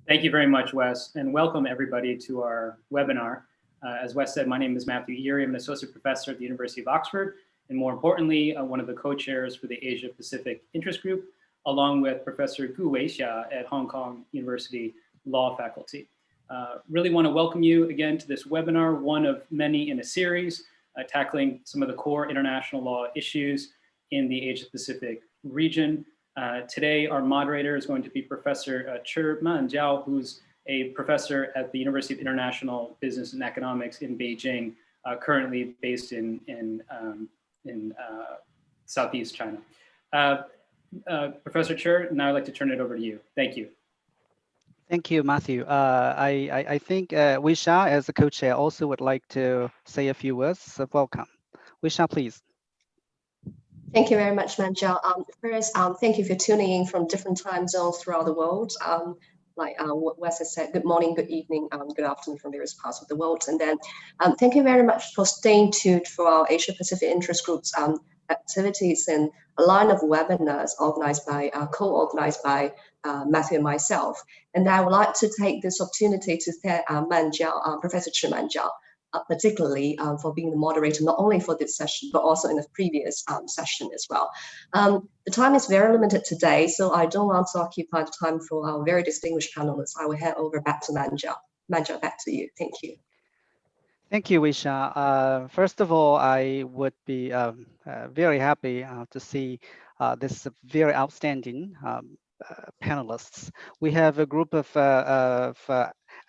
Thank you very much, Wes, and welcome everybody to our webinar. As Wes said, my name is Matthew Erie. I'm an associate professor at the University of Oxford, and more importantly, one of the co-chairs for the Asia Pacific Interest Group, along with Professor Gu Weixia at Hong Kong University Law Faculty. Really want to welcome you again to this webinar, one of many in a series, tackling some of the core international law issues in the Asia Pacific region. Today, our moderator is going to be Professor Man Jiao, who's a professor at the University of International Business and Economics in Beijing, currently based in Southeast China. Professor Cher, now I'd like to turn it over to you. Thank you. Thank you, Matthew. I think Weixia, as the co-chair, also would like to say a few words of welcome. Weixia, please. Thank you very much, Manjao. First, thank you for tuning in from different time zones throughout the world. Like what Wes has said, good morning, good evening, good afternoon from various parts of the world. And then thank you very much for staying tuned for our Asia Pacific Interest Group's activities and a line of webinars organized by, co-organized by Matthew and myself. And I would like to take this opportunity to thank Manjao, Professor Chi Manjao, particularly for being the moderator, not only for this session, but also in the previous session as well. The time is very limited today, so I don't want to occupy the time for our very distinguished panelists. I will hand over back to Manjao. Manjao, back to you. Thank you. Thank you, Weixia. First of all, I would be very happy to see this very outstanding panelists. We have a group of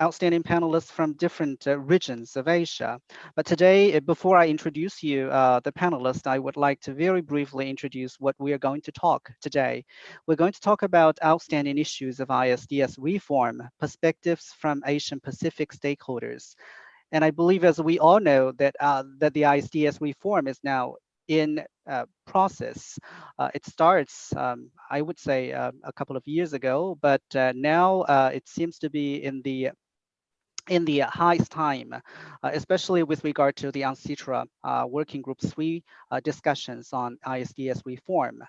outstanding panelists from different regions of Asia. But today, before I introduce you, the panelists, I would like to very briefly introduce what we are going to talk today. We're going to talk about outstanding issues of ISDS reform, perspectives from Asian Pacific stakeholders. And I believe, as we all know, that, that the ISDS reform is now in process. It starts, I would say, a couple of years ago, but now it seems to be in the highest time, especially with regard to the UNCITRA Working Group 3 discussions on ISDS reform.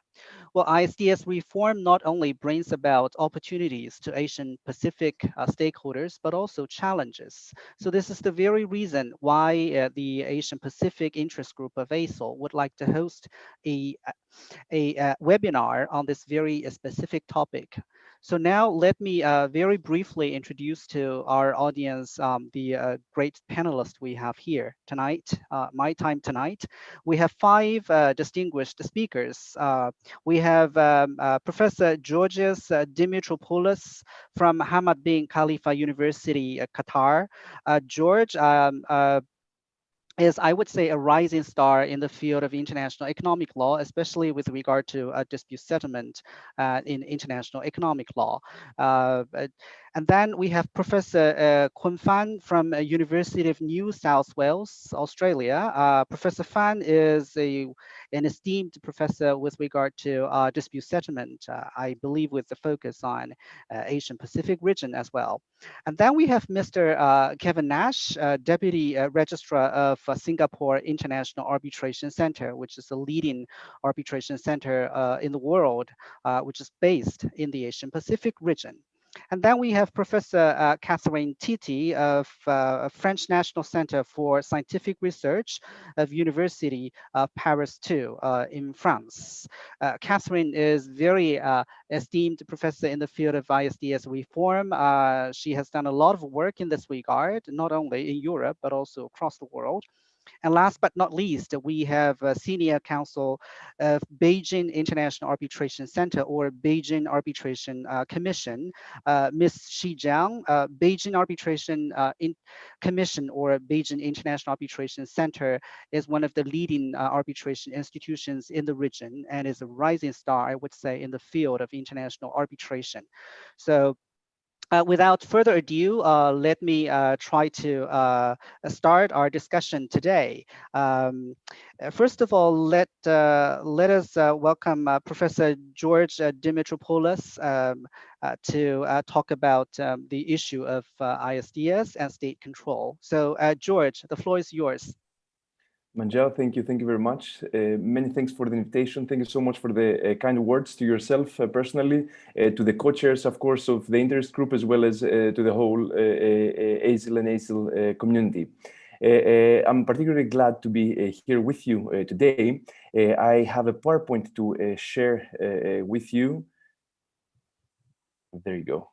Well, ISDS reform not only brings about opportunities to Asian Pacific stakeholders, but also challenges. So this is the very reason why the Asian Pacific Interest Group of ASIL would like to host a webinar on this very specific topic. So now let me very briefly introduce to our audience the great panelists we have here tonight, my time tonight. We have 5 distinguished speakers. We have Professor Georgios Dimitropoulos from Hamad bin Khalifa University, Qatar. George is, I would say, a rising star in the field of international economic law, especially with regard to dispute settlement in international economic law. And then we have Professor Kun Fan from University of New South Wales, Australia. Professor Fan is an esteemed professor with regard to dispute settlement, I believe with the focus on Asian Pacific region as well. And then we have Mr. Kevin Nash, Deputy Registrar of Singapore International Arbitration Center, which is a leading arbitration center in the world, which is based in the Asian Pacific region. And then we have Professor Catherine Titi of French National Center for Scientific Research of University of Paris II in France. Catherine is very esteemed professor in the field of ISDS reform. She has done a lot of work in this regard, not only in Europe, but also across the world. And last but not least, we have Senior Counsel of Beijing International Arbitration Center, or Beijing Arbitration Commission, Ms. Xi Jiang. Beijing Arbitration Commission, or Beijing International Arbitration Center, is one of the leading arbitration institutions in the region and is a rising star, I would say, in the field of international arbitration. So without further ado, let me try to start our discussion today. First of all, let us welcome Professor George Dimitropoulos to talk about the issue of ISDS and state control. So George, the floor is yours. Manjal, thank you very much. Many thanks for the invitation. Thank you so much for the kind words to yourself personally, to the co-chairs, of course, of the interest group, as well as to the whole ASIL and ASIL community. I'm particularly glad to be here with you today. I have a PowerPoint to share with you. There you go.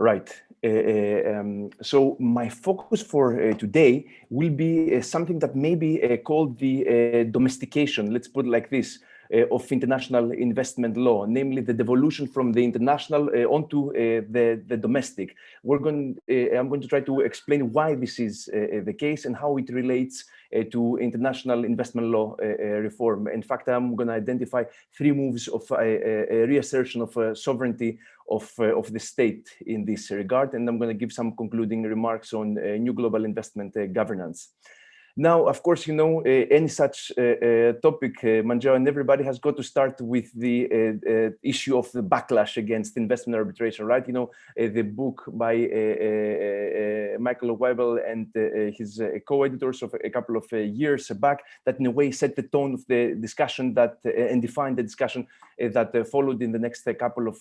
Right. So my focus for today will be something that may be called the domestication, let's put it like this, of international investment law, namely the devolution from the international onto the domestic. I'm going to try to explain why this is the case and how it relates to international investment law reform. In fact, I'm going to identify 3 moves of reassertion of sovereignty of the state in this regard, and I'm going to give some concluding remarks on new global investment governance. Now, of course, you know, any such topic, Manjaro, and everybody has got to start with the issue of the backlash against investment arbitration, right? You know, the book by Michael Weibel and his co-editors of a couple of years back that in a way set the tone of the discussion that and defined the discussion that followed in the next couple of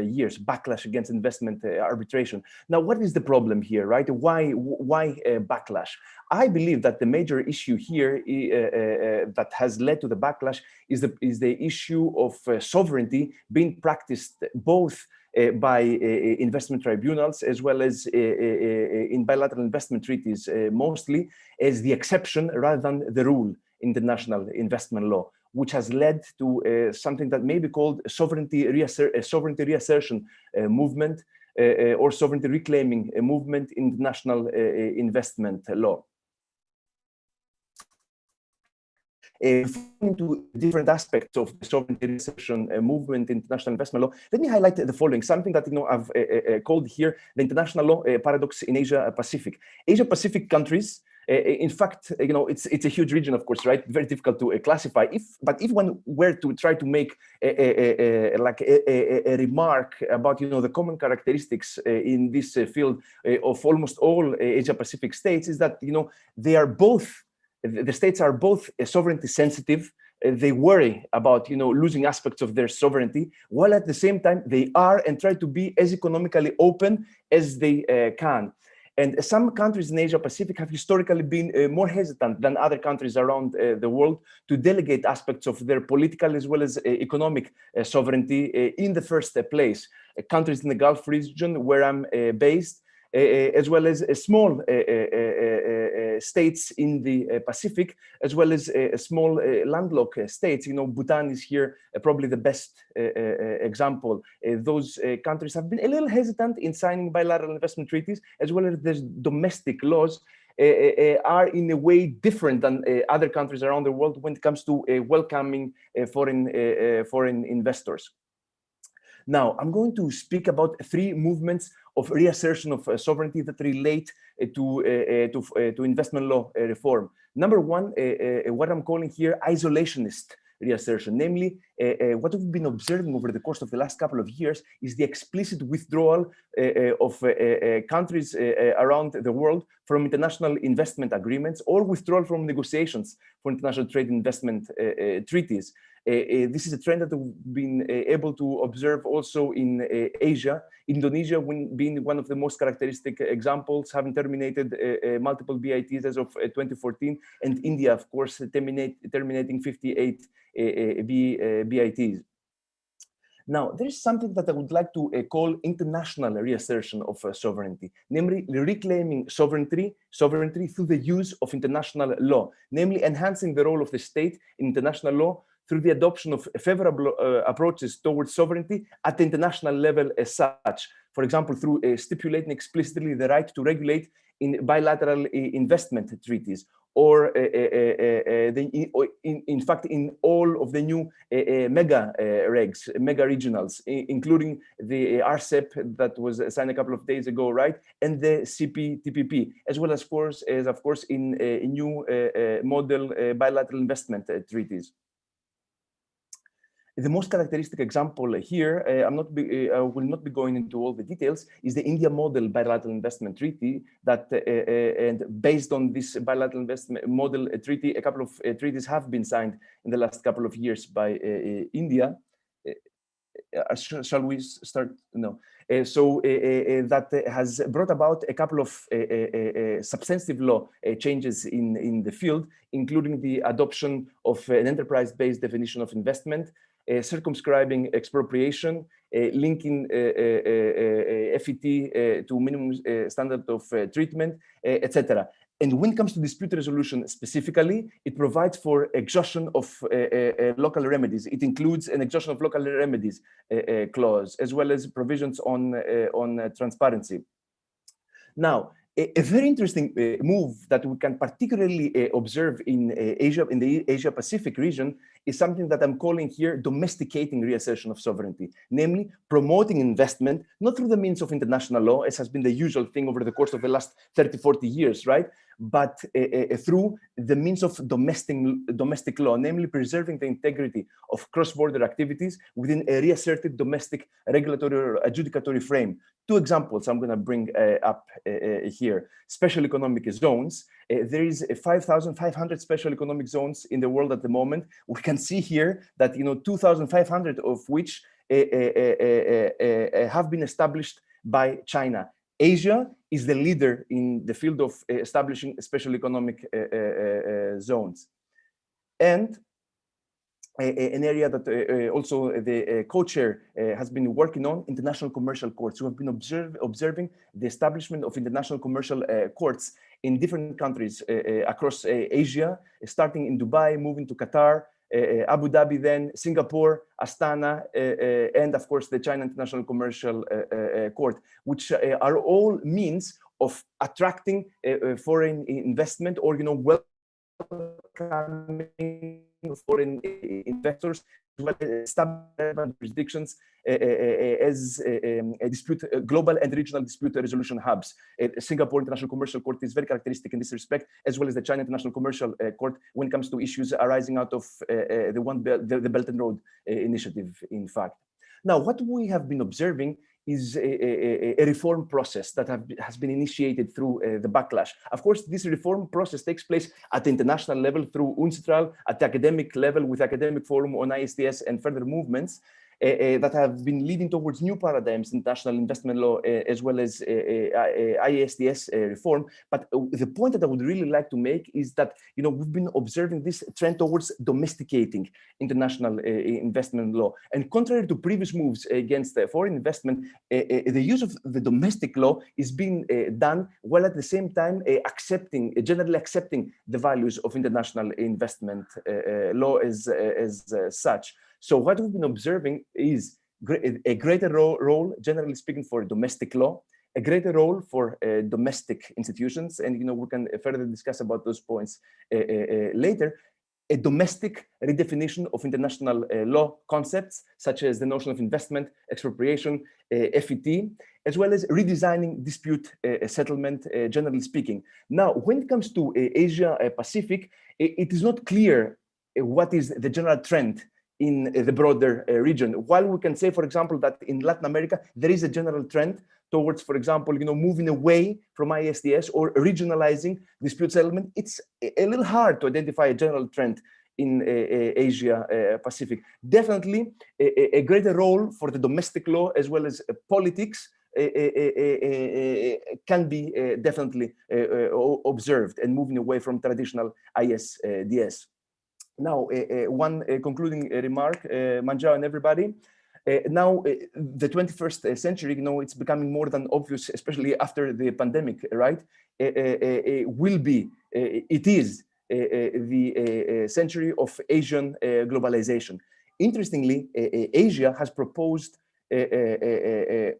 years, backlash against investment arbitration. Now, what is the problem here, right? Why backlash? I believe that the major issue here that has led to the backlash is the issue of sovereignty being practiced both by investment tribunals as well as in bilateral investment treaties, mostly as the exception rather than the rule in international investment law, which has led to something that may be called sovereignty reassertion movement or sovereignty reclaiming movement in international investment law. Into different aspects of the sovereignty reassertion movement in international investment law, let me highlight the following, something that I've called here the international law paradox in Asia Pacific. Asia Pacific countries, in fact, it's a huge region, of course, right? Very difficult to classify. But if one were to try to make a remark about the common characteristics in this field of almost all Asia Pacific states, is that they are both. The states are both sovereignty sensitive. They worry about losing aspects of their sovereignty, while at the same time they are and try to be as economically open as they can. And some countries in Asia Pacific have historically been more hesitant than other countries around the world to delegate aspects of their political as well as economic sovereignty in the first place. Countries in the Gulf region where I'm based, as well as small states in the Pacific, as well as small landlocked states. Bhutan is here probably the best example. Those countries have been a little hesitant in signing bilateral investment treaties, as well as their domestic laws are in a way different than other countries around the world when it comes to welcoming foreign investors. Now, I'm going to speak about 3 movements of reassertion of sovereignty that relate to investment law reform. Number 1, what I'm calling here isolationist reassertion, namely what we've been observing over the course of the last couple of years is the explicit withdrawal of countries around the world from international investment agreements or withdrawal from negotiations for international trade investment treaties. This is a trend that we've been able to observe also in Asia. Indonesia being one of the most characteristic examples, having terminated multiple BITs as of 2014, and India, of course, terminating 58 BITs. Now, there is something that I would like to call international reassertion of sovereignty, namely reclaiming sovereignty through the use of international law, namely enhancing the role of the state in international law through the adoption of favorable approaches towards sovereignty at the international level as such. For example, through stipulating explicitly the right to regulate in bilateral investment treaties, or in fact, in all of the new mega regs, mega regionals, including the RCEP that was signed a couple of days ago, right? And the CPTPP, as well as, of course, in new model bilateral investment treaties. The most characteristic example here, I will not be going into all the details, is the India model bilateral investment treaty that, and based on this bilateral investment model treaty, a couple of treaties have been signed in the last couple of years by India. Shall we start? No. That has brought about a couple of substantive law changes in the field, including the adoption of an enterprise-based definition of investment, circumscribing expropriation, linking FET to minimum standard of treatment, etc. And when it comes to dispute resolution specifically, it provides for exhaustion of local remedies. It includes an exhaustion of local remedies clause, as well as provisions on transparency. Now, a very interesting move that we can particularly observe in Asia, in the Asia-Pacific region, is something that I'm calling here domesticating reassertion of sovereignty, namely promoting investment, not through the means of international law, as has been the usual thing over the course of the last 30, 40 years, right? But through the means of domestic law, namely preserving the integrity of cross-border activities within a reasserted domestic regulatory or adjudicatory frame. Two examples I'm going to bring up here. Special economic zones. There is 5,500 special economic zones in the world at the moment. We can see here that 2,500 of which have been established by China. Asia is the leader in the field of establishing special economic zones. And an area that also the co-chair has been working on, international commercial courts, who have been observing the establishment of international commercial courts in different countries across Asia, starting in Dubai, moving to Qatar, Abu Dhabi, then Singapore, Astana, and of course the China International Commercial Court, which are all means of attracting foreign investment or welcoming foreign investors, as well as establishing jurisdictions as global and regional dispute resolution hubs. Singapore International Commercial Court is very characteristic in this respect, as well as the China International Commercial Court when it comes to issues arising out of the Belt and Road Initiative, in fact. Now, what we have been observing is a reform process that has been initiated through the backlash. Of course, this reform process takes place at the international level through UNCITRAL, at the academic level with Academic Forum on ISDS and further movements that have been leading towards new paradigms, international investment law, as well as ISDS reform. But the point that I would really like to make is that we've been observing this trend towards domesticating international investment law. And contrary to previous moves against foreign investment, the use of the domestic law is being done while at the same time generally accepting the values of international investment law as such. So what we've been observing is a greater role, generally speaking, for domestic law, a greater role for domestic institutions, and we can further discuss about those points later. A domestic redefinition of international law concepts, such as the notion of investment, expropriation, FET, as well as redesigning dispute settlement, generally speaking. Now, when it comes to Asia Pacific, it is not clear what is the general trend in the broader region. While we can say, for example, that in Latin America, there is a general trend towards, for example, moving away from ISDS or regionalizing dispute settlement, it's a little hard to identify a general trend in Asia Pacific. Definitely a greater role for the domestic law as well as politics can be definitely observed, and moving away from traditional ISDS. Now, one concluding remark, Manjao and everybody. Now, the 21st century, it's becoming more than obvious, especially after the pandemic, right? It is the century of Asian globalization. Interestingly, Asia has proposed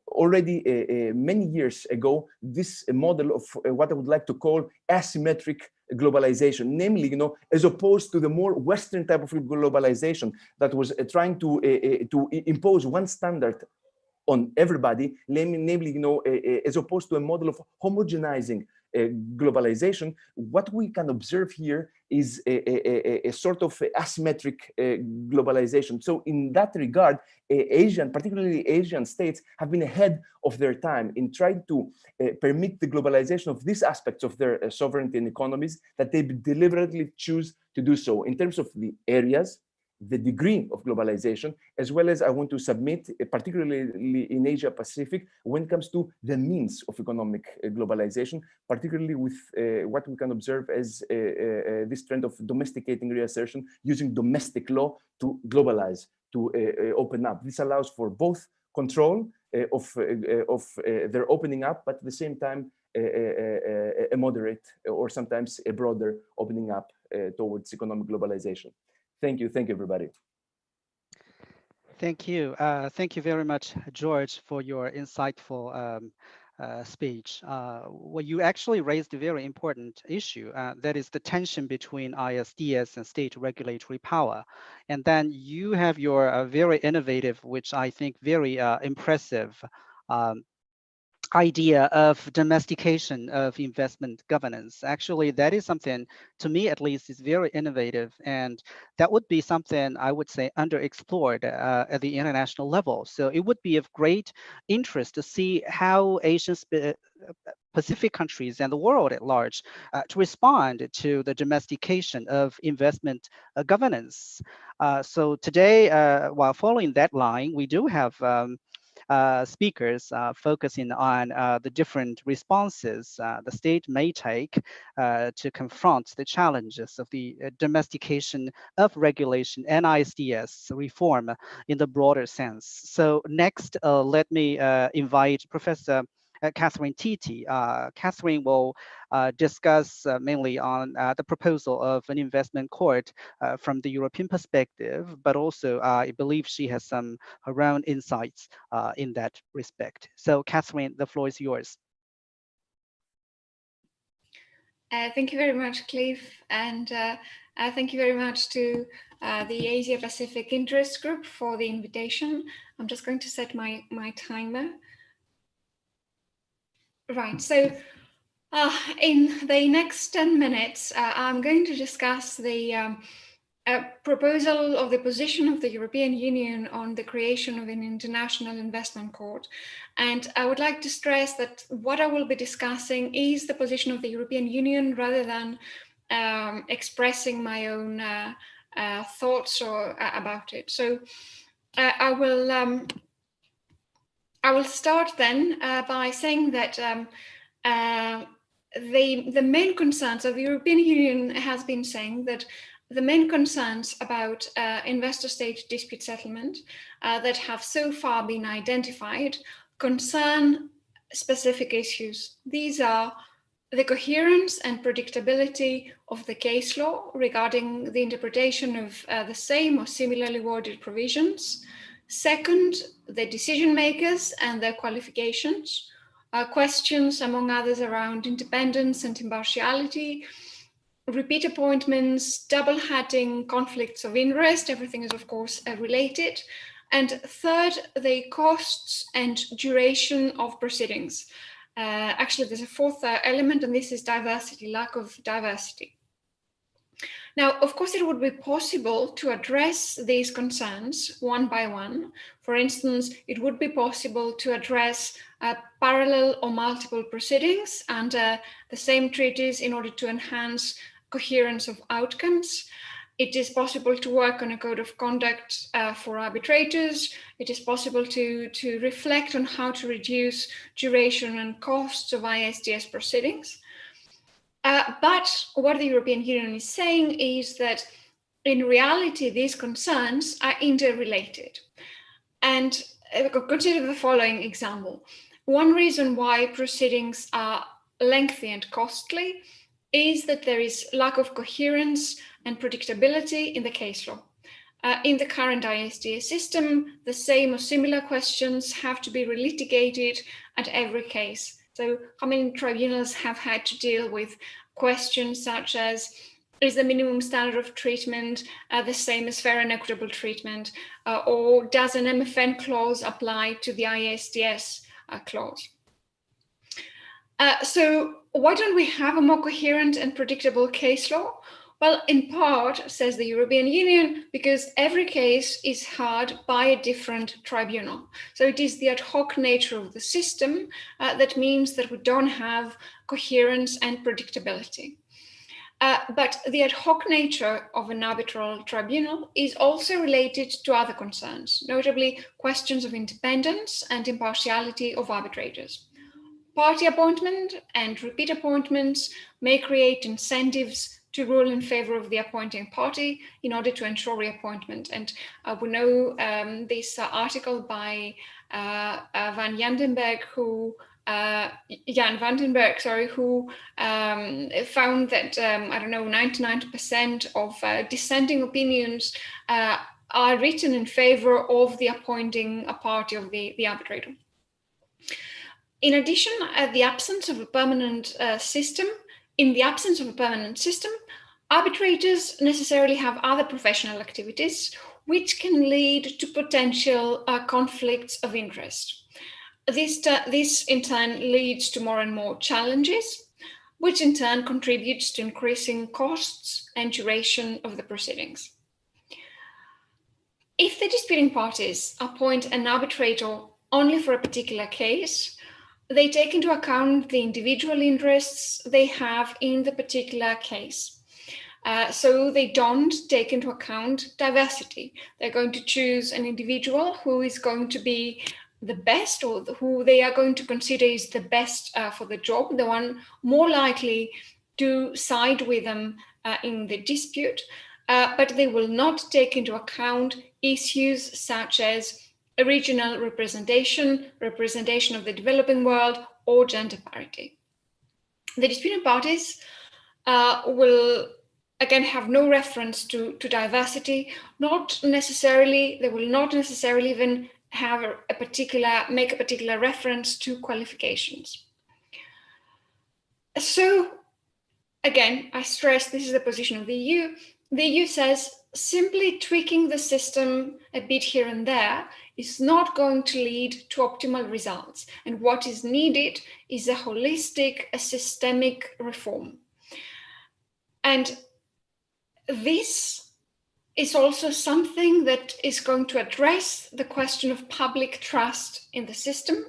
already many years ago this model of what I would like to call asymmetric globalization, namely, as opposed to the more Western type of globalization that was trying to impose one standard on everybody, namely, as opposed to a model of homogenizing globalization, what we can observe here is a sort of asymmetric globalization. So in that regard, Asian, particularly Asian states, have been ahead of their time in trying to permit the globalization of these aspects of their sovereignty and economies that they deliberately choose to do so in terms of the areas, the degree of globalization, as well as I want to submit, particularly in Asia Pacific, when it comes to the means of economic globalization, particularly with what we can observe as this trend of domesticating reassertion, using domestic law to globalize, to open up. This allows for both control of their opening up, but at the same time, a moderate or sometimes a broader opening up towards economic globalization. Thank you, everybody. Thank you. Thank you very much, George, for your insightful speech. Well, you actually raised a very important issue, that is the tension between ISDS and state regulatory power. And then you have your very innovative, which I think very impressive idea of domestication of investment governance. Actually, that is something, to me at least, is very innovative, and that would be something I would say underexplored at the international level. So it would be of great interest to see how Asian Pacific countries and the world at large to respond to the domestication of investment governance. So today, while following that line, we do have speakers focusing on the different responses the state may take to confront the challenges of the domestication of regulation and ISDS reform in the broader sense. So next, let me invite Professor Catherine Titi. Catherine will discuss mainly on the proposal of an investment court from the European perspective, but also I believe she has some her own insights in that respect. So Catherine, the floor is yours. Thank you very much, Cliff, and thank you very much to the Asia Pacific Interest Group for the invitation. I'm just going to set my timer. Right, so in the next 10 minutes, I'm going to discuss the proposal of the position of the European Union on the creation of an international investment court. And I would like to stress that what I will be discussing is the position of the European Union rather than expressing my own thoughts about it. So I will start then by saying that the main concerns of the European Union has been saying that the main concerns about investor-state dispute settlement that have so far been identified concern specific issues. These are the coherence and predictability of the case law regarding the interpretation of the same or similarly worded provisions. Second, the decision makers and their qualifications. Questions, among others, around independence and impartiality, repeat appointments, double hatting, conflicts of interest, everything is of course related. And third, the costs and duration of proceedings. Actually, there's a fourth element, and this is diversity, lack of diversity. Now, of course, it would be possible to address these concerns one by one. For instance, it would be possible to address parallel or multiple proceedings under the same treaties in order to enhance coherence of outcomes. It is possible to work on a code of conduct for arbitrators. It is possible to reflect on how to reduce duration and costs of ISDS proceedings. But what the European Union is saying is that in reality, these concerns are interrelated. And consider the following example. One reason why proceedings are lengthy and costly is that there is lack of coherence and predictability in the case law. In the current ISDS system, the same or similar questions have to be relitigated at every case. So how many tribunals have had to deal with questions such as, is the minimum standard of treatment the same as fair and equitable treatment? Or does an MFN clause apply to the ISDS clause? So why don't we have a more coherent and predictable case law? Well, in part, says the European Union, because every case is heard by a different tribunal. So it is the ad hoc nature of the system that means that we don't have coherence and predictability. But the ad hoc nature of an arbitral tribunal is also related to other concerns, notably questions of independence and impartiality of arbitrators. Party appointment and repeat appointments may create incentives to rule in favor of the appointing party in order to ensure reappointment. And we know this article by Jan Vandenberg, who found that, 99% of dissenting opinions are written in favor of the appointing a party of the arbitrator. In addition, in the absence of a permanent system, arbitrators necessarily have other professional activities which can lead to potential conflicts of interest. This in turn leads to more and more challenges, which in turn contributes to increasing costs and duration of the proceedings. If the disputing parties appoint an arbitrator only for a particular case, they take into account the individual interests they have in the particular case. So they don't take into account diversity. They're going to choose an individual who is going to be the best, or who they are going to consider is the best for the job, the one more likely to side with them in the dispute, but they will not take into account issues such as regional representation, representation of the developing world, or gender parity. The disputing parties will again have no reference to diversity, they will not necessarily even have make a particular reference to qualifications. So again, I stress this is the position of the EU. The EU says simply tweaking the system a bit here and there is not going to lead to optimal results. And what is needed is a holistic, a systemic reform. And this is also something that is going to address the question of public trust in the system,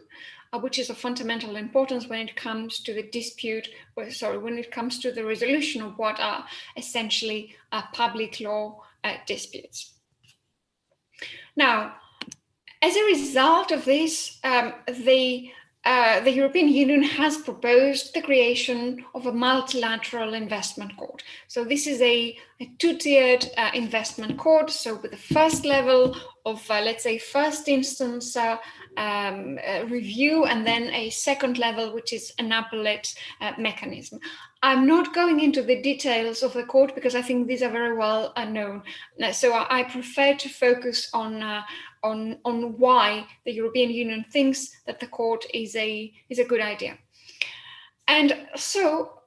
which is of fundamental importance when it comes to when it comes to the resolution of what are essentially public law disputes. Now, as a result of this, the European Union has proposed the creation of a multilateral investment court. So this is a two-tiered investment court. So with the first level of, let's say, first instance review, and then a second level, which is an appellate mechanism. I'm not going into the details of the court because I think these are very well known. So I prefer to focus on why the European Union thinks that the court is a good idea. And so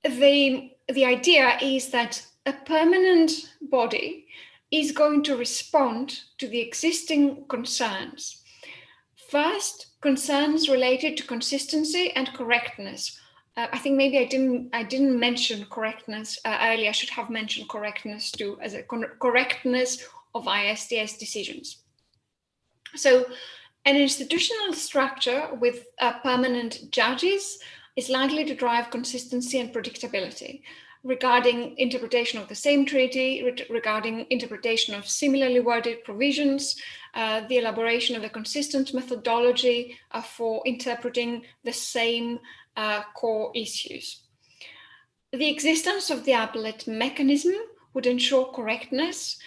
the idea is that a permanent body is going to respond to the existing concerns. First, concerns related to consistency and correctness. I think maybe I didn't mention correctness earlier. I should have mentioned correctness too, as a correctness of ISDS decisions. So an institutional structure with permanent judges is likely to drive consistency and predictability regarding interpretation of the same treaty, regarding interpretation of similarly worded provisions, the elaboration of a consistent methodology for interpreting the same core issues. The existence of the appellate mechanism would ensure correctness,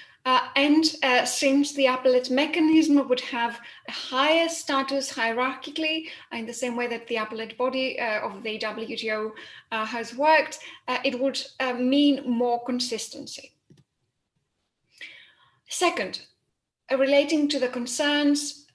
and since the appellate mechanism would have a higher status hierarchically, in the same way that the appellate body of the WTO has worked, it would mean more consistency. Second, relating to the concerns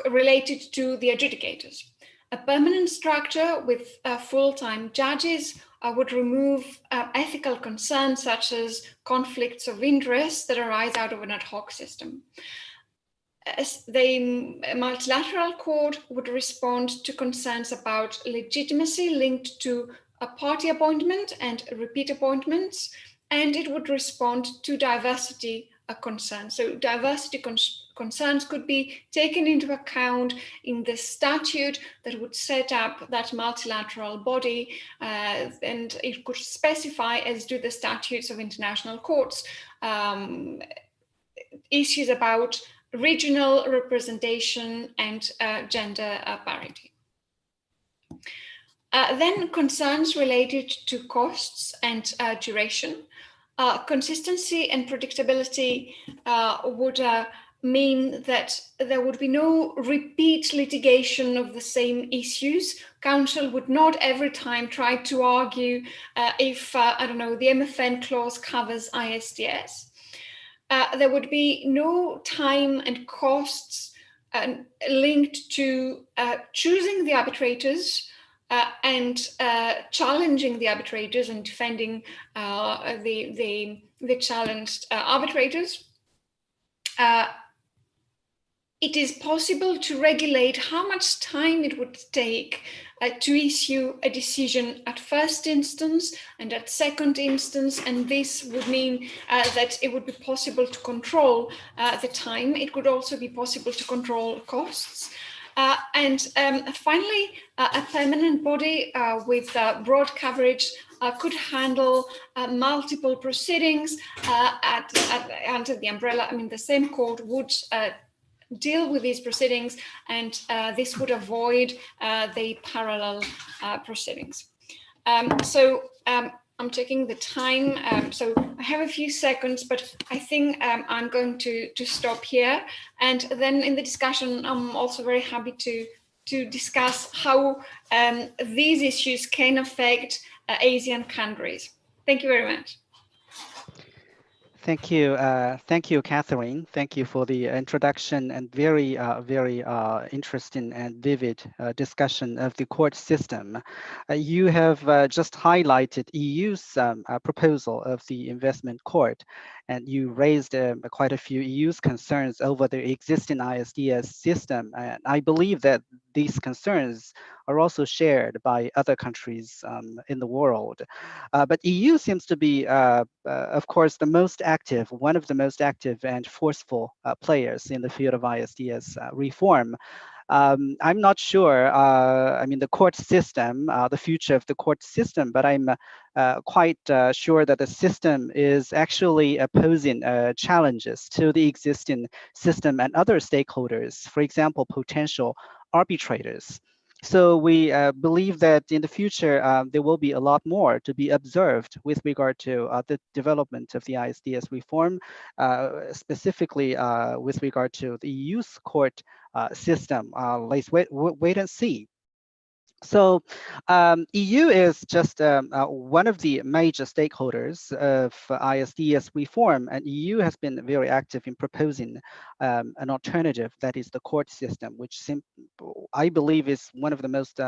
related to the adjudicators. A permanent structure with full-time judges would remove ethical concerns such as conflicts of interest that arise out of an ad hoc system. the multilateral court would respond to concerns about legitimacy linked to a party appointment and repeat appointments, and it would respond to diversity concerns. So diversity concerns could be taken into account in the statute that would set up that multilateral body, and it could specify, as do the statutes of international courts, issues about regional representation and gender parity. Then concerns related to costs and duration. Consistency and predictability would mean that there would be no repeat litigation of the same issues. Counsel would not every time try to argue if, I don't know, the MFN clause covers ISDS. There would be no time and costs linked to choosing the arbitrators and challenging the arbitrators and defending the challenged arbitrators. It is possible to regulate how much time it would take to issue a decision at first instance and at second instance, and this would mean that it would be possible to control the time. It could also be possible to control costs. And finally, a permanent body with broad coverage could handle multiple proceedings under the umbrella. I mean, the same court would deal with these proceedings, and this would avoid the parallel proceedings. I'm checking the time, so I have a few seconds, but I think I'm going to stop here. And then in the discussion, I'm also very happy to discuss how these issues can affect Asian countries. Thank you very much. Thank you, Catherine. Thank you for the introduction and very interesting and vivid discussion of the court system. You have just highlighted EU's proposal of the investment court, and you raised quite a few EU's concerns over the existing ISDS system. And I believe that these concerns are also shared by other countries in the world. But EU seems to be, of course, one of the most active and forceful players in the field of ISDS reform. I'm not sure, I mean, the court system, the future of the court system, but I'm quite sure that the system is actually posing challenges to the existing system and other stakeholders, for example, potential arbitrators. So we believe that in the future, there will be a lot more to be observed with regard to the development of the ISDS reform, specifically with regard to the EU's court system. Let's wait and see. So EU is just one of the major stakeholders of ISDS reform, and EU has been very active in proposing an alternative that is the court system, which I believe is one of the most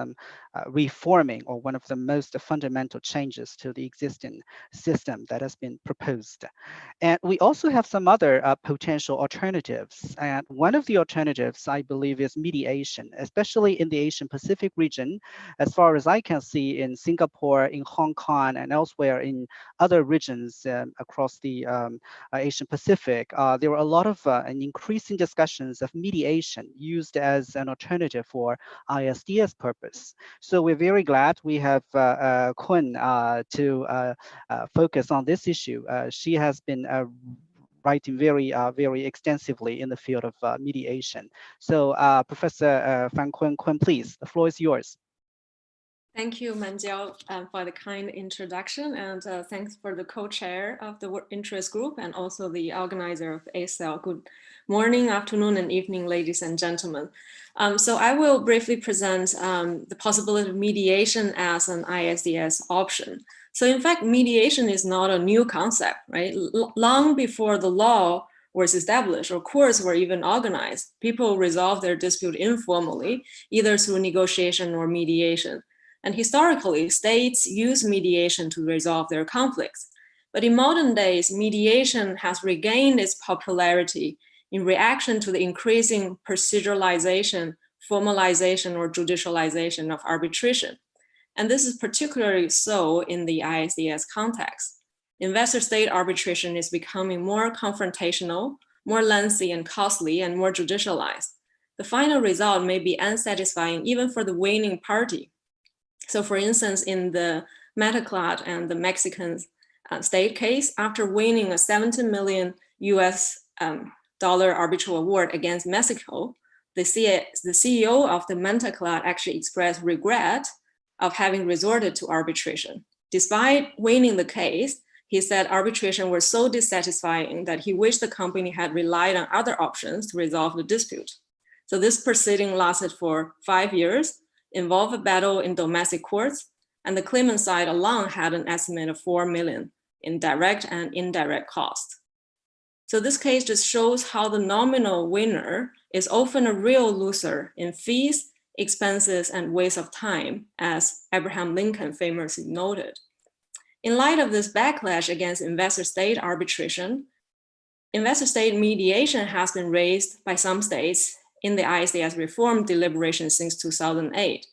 reforming or one of the most fundamental changes to the existing system that has been proposed. And we also have some other potential alternatives. And one of the alternatives, I believe, is mediation, especially in the Asian Pacific region. As far as I can see, in Singapore, in Hong Kong, and elsewhere in other regions across the Asian Pacific, there were a lot of increasing discussions of mediation used as an alternative for ISDS purpose. So we're very glad we have Kun to focus on this issue. She has been writing very extensively in the field of mediation. So Professor Fan Kun, please, the floor is yours. Thank you, Manjiao, for the kind introduction, and thanks for the co-chair of the interest group and also the organizer of ASL. Good morning, afternoon, and evening, ladies and gentlemen. So I will briefly present the possibility of mediation as an ISDS option. So in fact, mediation is not a new concept, right? Long before the law was established or courts were even organized, people resolve their dispute informally, either through negotiation or mediation. And historically, states use mediation to resolve their conflicts. But in modern days, mediation has regained its popularity in reaction to the increasing proceduralization, formalization, or judicialization of arbitration. And this is particularly so in the ISDS context. Investor-state arbitration is becoming more confrontational, more lengthy and costly, and more judicialized. The final result may be unsatisfying even for the winning party. So for instance, in the Metaclad and the Mexican state case, after winning a $17 million US dollar arbitral award against Mexico, the CEO of the Metaclad actually expressed regret of having resorted to arbitration. Despite winning the case, he said arbitration was so dissatisfying that he wished the company had relied on other options to resolve the dispute. So this proceeding lasted for 5 years, involved a battle in domestic courts, and the claimant side alone had an estimate of $4 million in direct and indirect costs. So this case just shows how the nominal winner is often a real loser in fees, expenses, and waste of time, as Abraham Lincoln famously noted. In light of this backlash against investor-state arbitration, investor-state mediation has been raised by some states in the ISDS reform deliberation since 2008,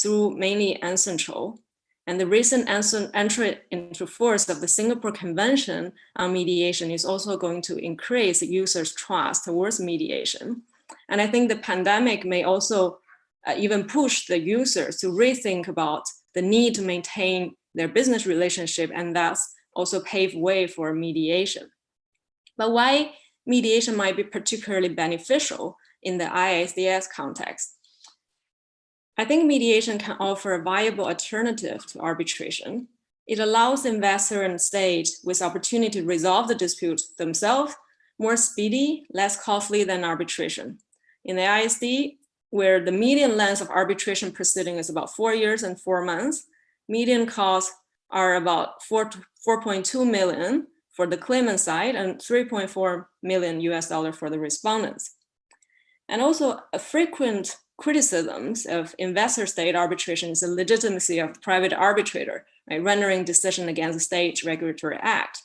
through mainly UNCITRAL. And the recent entry into force of the Singapore Convention on Mediation is also going to increase users' trust towards mediation. And I think the pandemic may also even push the users to rethink about the need to maintain their business relationship and thus also pave way for mediation. But why mediation might be particularly beneficial in the ISDS context? I think mediation can offer a viable alternative to arbitration. It allows investor and state with opportunity to resolve the dispute themselves, more speedy, less costly than arbitration. In the ISD, where the median length of arbitration proceeding is about 4 years and 4 months, median costs are about 4.2 million for the claimant side and 3.4 million US dollar for the respondents. And also a frequent criticisms of investor-state arbitration is the legitimacy of private arbitrator, right, rendering decision against the state regulatory act.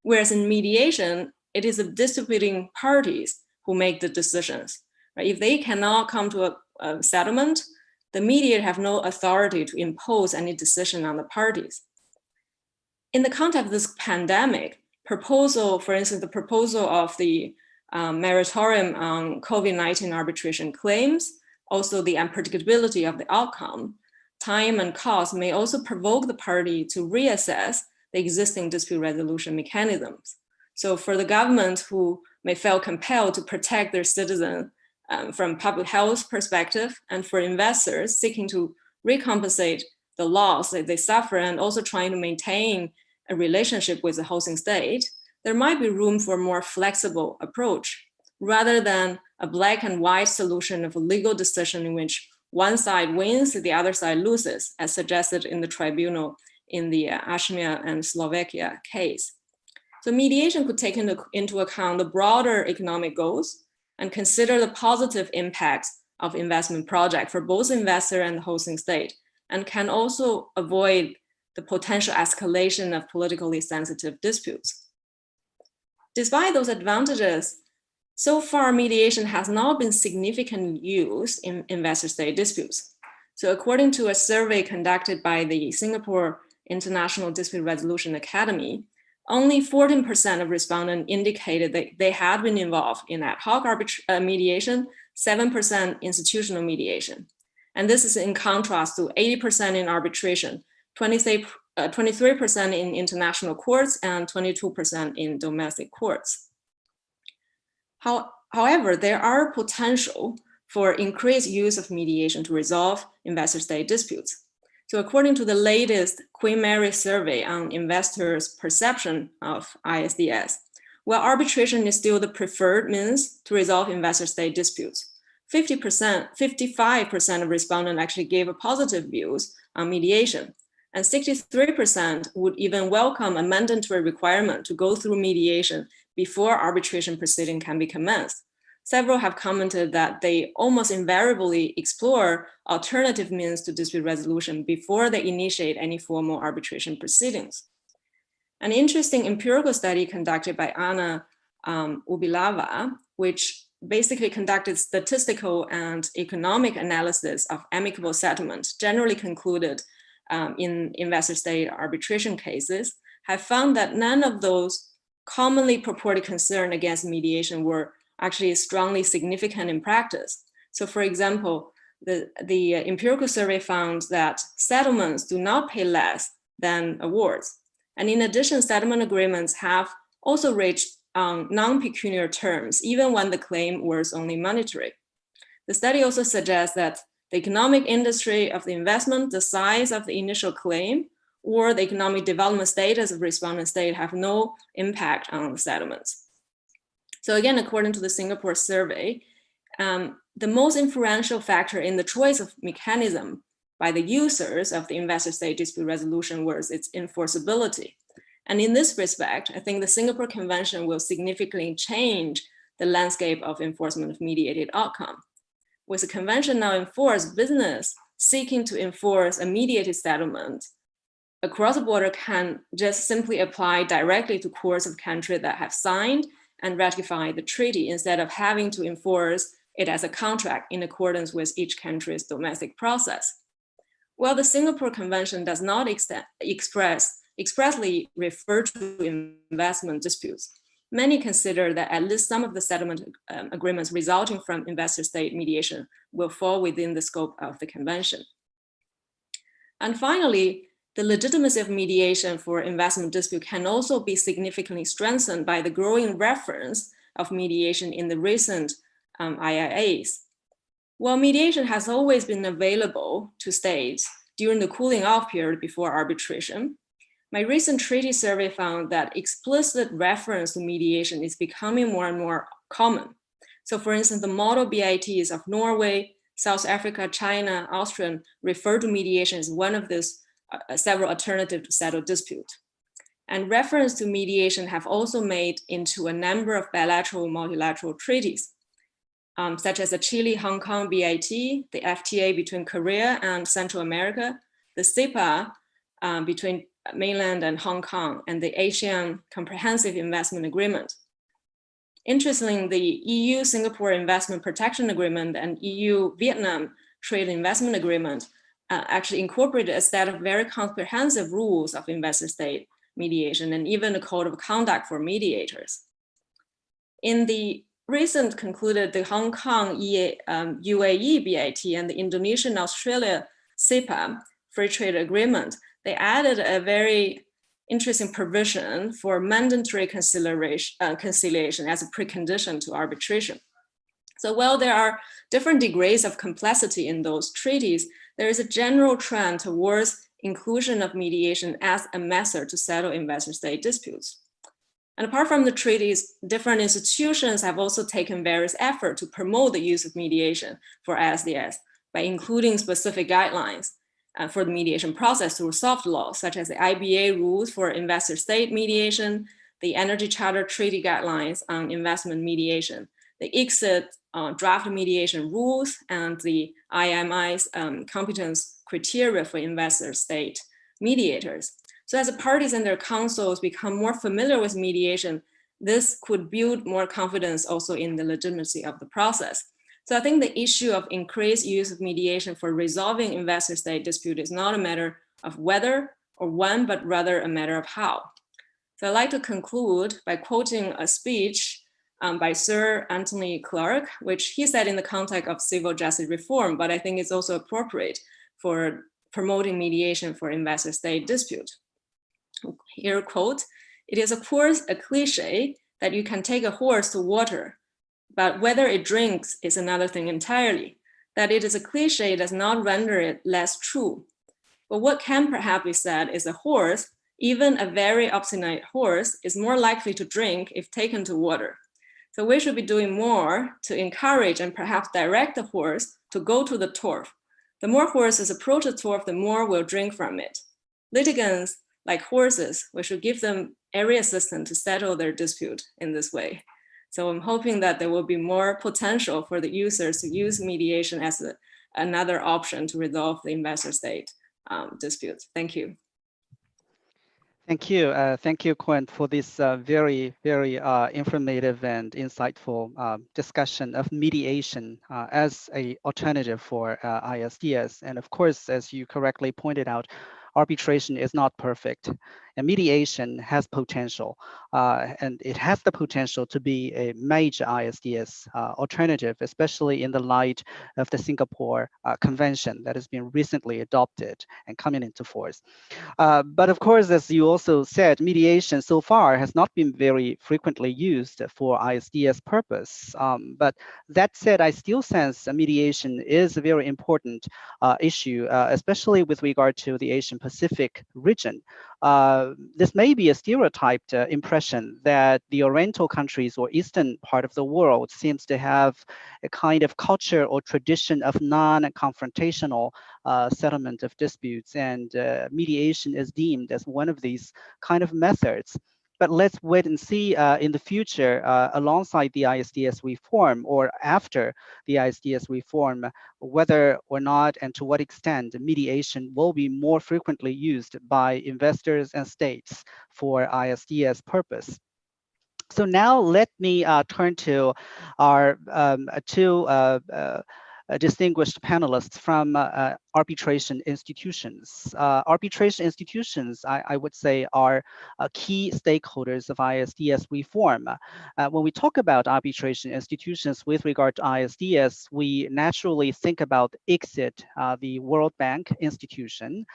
Whereas in mediation, it is the disputing parties who make the decisions. Right? If they cannot come to a settlement, the mediator have no authority to impose any decision on the parties. In the context of this pandemic, proposal, for instance, the proposal of the moratorium on COVID-19 arbitration claims, also the unpredictability of the outcome, time and cost may also provoke the party to reassess the existing dispute resolution mechanisms. So for the government who may feel compelled to protect their citizens from public health perspective, and for investors seeking to recompensate the loss that they suffer and also trying to maintain a relationship with the hosting state, there might be room for a more flexible approach rather than a black and white solution of a legal decision in which one side wins, the other side loses, as suggested in the tribunal in the Ashmia and Slovakia case. So mediation could take into account the broader economic goals and consider the positive impacts of investment project for both investor and the hosting state, and can also avoid the potential escalation of politically sensitive disputes. Despite those advantages, so far mediation has not been significantly used in investor-state disputes. So according to a survey conducted by the Singapore International Dispute Resolution Academy, only 14% of respondents indicated that they had been involved in ad hoc mediation, 7% institutional mediation. And this is in contrast to 80% in arbitration, 23% in international courts, and 22% in domestic courts. However, there are potential for increased use of mediation to resolve investor-state disputes. So according to the latest Queen Mary survey on investors' perception of ISDS, while arbitration is still the preferred means to resolve investor-state disputes, 55% of respondents actually gave a positive views on mediation, and 63% would even welcome a mandatory requirement to go through mediation before arbitration proceeding can be commenced. Several have commented that they almost invariably explore alternative means to dispute resolution before they initiate any formal arbitration proceedings. An interesting empirical study conducted by Anna Ubilava which basically conducted statistical and economic analysis of amicable settlement, generally concluded in investor-state arbitration cases, have found that none of those commonly purported concerns against mediation were actually strongly significant in practice. So for example, the empirical survey found that settlements do not pay less than awards. And in addition, settlement agreements have also reached non-pecuniary terms, even when the claim was only monetary. The study also suggests that the economic industry of the investment, the size of the initial claim, or the economic development status of respondent state have no impact on the settlements. So again, according to the Singapore survey, the most influential factor in the choice of mechanism by the users of the investor-state dispute resolution was its enforceability. And in this respect, I think the Singapore Convention will significantly change the landscape of enforcement of mediated outcome. With the convention now in force, business seeking to enforce a mediated settlement across the border can just simply apply directly to courts of countries that have signed and ratified the treaty instead of having to enforce it as a contract in accordance with each country's domestic process. While the Singapore Convention does not expressly refer to investment disputes, many consider that at least some of the settlement agreements resulting from investor-state mediation will fall within the scope of the convention. And finally, the legitimacy of mediation for investment dispute can also be significantly strengthened by the growing reference of mediation in the recent IIAs. While mediation has always been available to states during the cooling off period before arbitration, my recent treaty survey found that explicit reference to mediation is becoming more and more common. So for instance, the model BITs of Norway, South Africa, China, Austria refer to mediation as one of these several alternatives to settle dispute. And reference to mediation have also made into a number of bilateral, multilateral treaties, such as the Chile-Hong Kong BIT, the FTA between Korea and Central America, the CEPA between mainland and Hong Kong, and the Asian Comprehensive Investment Agreement. Interestingly, the EU-Singapore Investment Protection Agreement and EU-Vietnam Trade Investment Agreement actually incorporated a set of very comprehensive rules of investor-state mediation and even a code of conduct for mediators. In the recent concluded the Hong Kong UAE BIT and the Indonesian-Australia CEPA Free Trade Agreement, they added a very interesting provision for mandatory conciliation as a precondition to arbitration. So while there are different degrees of complexity in those treaties, there is a general trend towards inclusion of mediation as a method to settle investor-state disputes. And apart from the treaties, different institutions have also taken various efforts to promote the use of mediation for ISDS by including specific guidelines for the mediation process through soft law, such as the IBA rules for investor-state mediation, the Energy Charter Treaty Guidelines on investment mediation, the ICSID draft mediation rules, and the IMI's competence criteria for investor-state mediators. So as the parties and their counsels become more familiar with mediation, this could build more confidence also in the legitimacy of the process. So I think the issue of increased use of mediation for resolving investor-state dispute is not a matter of whether or when, but rather a matter of how. So I'd like to conclude by quoting a speech by Sir Anthony Clark, which he said in the context of civil justice reform, but I think it's also appropriate for promoting mediation for investor-state dispute. Here, quote, "It is of course a cliche that you can take a horse to water, but whether it drinks is another thing entirely. That it is a cliche does not render it less true. But what can perhaps be said is a horse, even a very obstinate horse, is more likely to drink if taken to water. So we should be doing more to encourage and perhaps direct the horse to go to the turf. The more horses approach the turf, the more will drink from it. Litigants, like horses, we should give them every assistance to settle their dispute in this way." So I'm hoping that there will be more potential for the users to use mediation as another option to resolve the investor-state dispute. Thank you. Thank you, Quinn, for this very, very informative and insightful discussion of mediation as an alternative for ISDS. And of course, as you correctly pointed out, arbitration is not perfect, and mediation has potential, and it has the potential to be a major ISDS alternative, especially in the light of the Singapore Convention that has been recently adopted and coming into force. But of course, as you also said, mediation so far has not been very frequently used for ISDS purpose. But that said, I still sense mediation is a very important issue, especially with regard to the Asian Pacific region. This may be a stereotyped impression that the Oriental countries or Eastern part of the world seems to have a kind of culture or tradition of non-confrontational settlement of disputes, and mediation is deemed as one of these kind of methods. But let's wait and see in the future, alongside the ISDS reform or after the ISDS reform, whether or not and to what extent mediation will be more frequently used by investors and states for ISDS purpose. So now let me turn to our two distinguished panelists from arbitration institutions. Arbitration institutions, I would say, are key stakeholders of ISDS reform. When we talk about arbitration institutions with regard to ISDS, we naturally think about ICSID, the World Bank institution,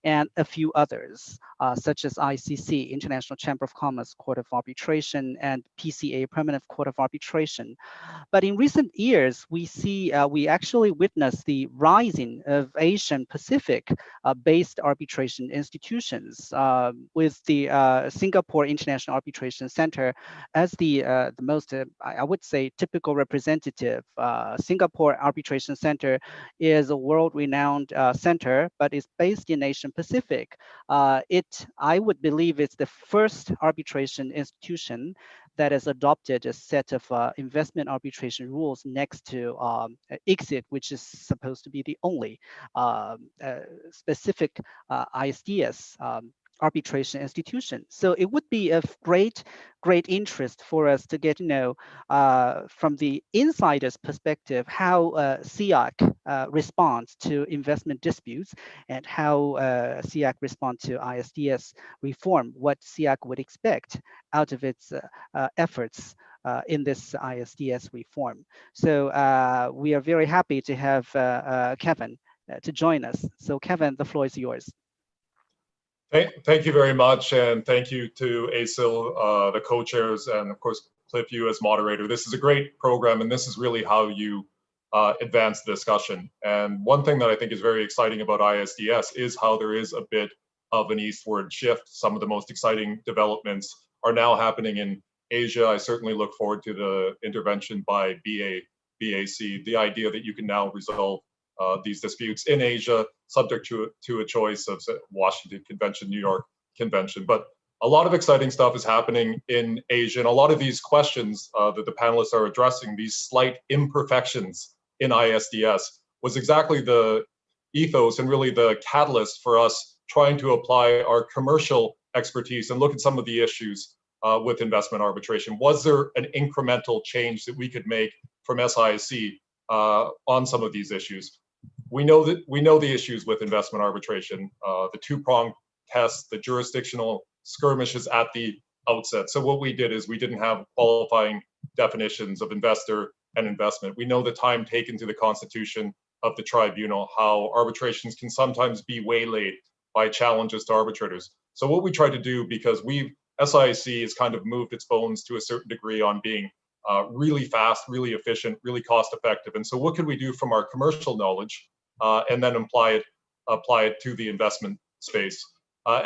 and a few others, such as ICC, International Chamber of Commerce Court of Arbitration, and PCA, Permanent Court of Arbitration. But in recent years, we actually witness the rising of Asian Pacific based arbitration institutions, with the Singapore International Arbitration Center as the most, I would say, typical representative. Singapore Arbitration Center is a world-renowned center, but it's based in Asian Pacific. I would believe it's the first arbitration institution that has adopted a set of investment arbitration rules next to ICSID, which is supposed to be the only specific ISDS arbitration institution. So it would be of great interest for us to get to know from the insider's perspective how SIAC responds to investment disputes and how SIAC responds to ISDS reform, what SIAC would expect out of its efforts in this ISDS reform. So we are very happy to have Kevin to join us. So Kevin, the floor is yours. Thank you very much, and thank you to ASIL, the co-chairs, and of course, Cliff, you as moderator. This is a great program, and this is really how you advance the discussion. And one thing that I think is very exciting about ISDS is how there is a bit of an eastward shift. Some of the most exciting developments are now happening in Asia. I certainly look forward to the intervention by BAC, the idea that you can now resolve these disputes in Asia, subject to a choice of Washington Convention, New York Convention. But a lot of exciting stuff is happening in Asia, and a lot of these questions that the panelists are addressing, these slight imperfections in ISDS, was exactly the ethos and really the catalyst for us trying to apply our commercial expertise and look at some of the issues with investment arbitration. Was there an incremental change that we could make from SIC on some of these issues? We know the issues with investment arbitration, the two-pronged test, the jurisdictional skirmishes at the outset. So what we did is we didn't have qualifying definitions of investor and investment. We know the time taken to the constitution of the tribunal, how arbitrations can sometimes be waylaid by challenges to arbitrators. So what we tried to do, because SIC has kind of moved its bones to a certain degree on being really fast, really efficient, really cost effective. And so what could we do from our commercial knowledge and then apply it to the investment space?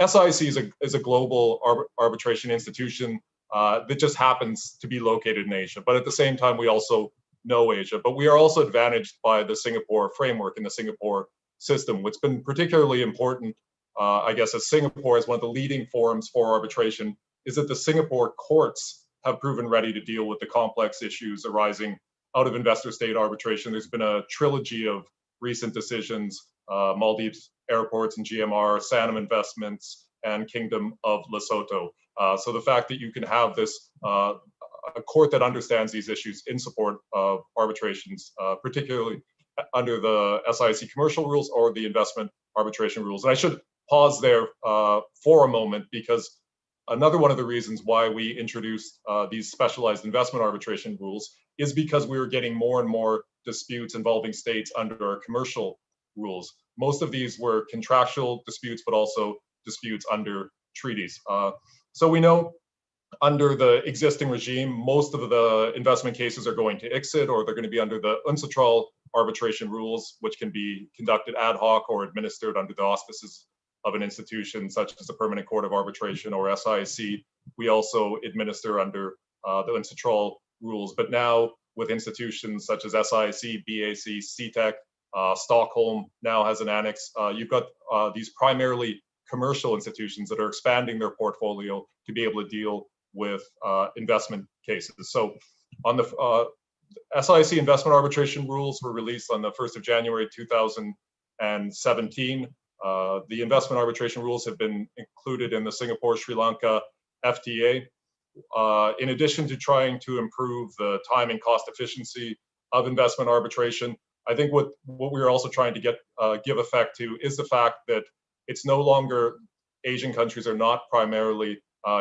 SIC is a global arbitration institution that just happens to be located in Asia. But at the same time, we also know Asia. But we are also advantaged by the Singapore framework and the Singapore system. What's been particularly important, I guess, as Singapore is one of the leading forums for arbitration, is that the Singapore courts have proven ready to deal with the complex issues arising out of investor-state arbitration. There's been a trilogy of recent decisions, Maldives Airports and GMR, Sanam Investments, and Kingdom of Lesotho. So the fact that you can have this a court that understands these issues in support of arbitrations, particularly under the SIC commercial rules or the investment arbitration rules. And I should pause there for a moment, because another one of the reasons why we introduced these specialized investment arbitration rules is because we were getting more and more disputes involving states under our commercial rules. Most of these were contractual disputes, but also disputes under treaties. So we know under the existing regime, most of the investment cases are going to ICSID, or they're going to be under the Untitled arbitration rules, which can be conducted ad hoc or administered under the auspices of an institution such as the Permanent Court of Arbitration or SIC. We also administer under the Untitled rules, but now with institutions such as SIC, BAC, CTEC, Stockholm now has an annex. You've got these primarily commercial institutions that are expanding their portfolio to be able to deal with investment cases. So on the SIC investment arbitration rules were released on the 1st of January 2017. The investment arbitration rules have been included in the Singapore-Sri Lanka FTA. In addition to trying to improve the time and cost efficiency of investment arbitration, I think what we're also trying to give effect to is the fact that it's no longer, Asian countries are not primarily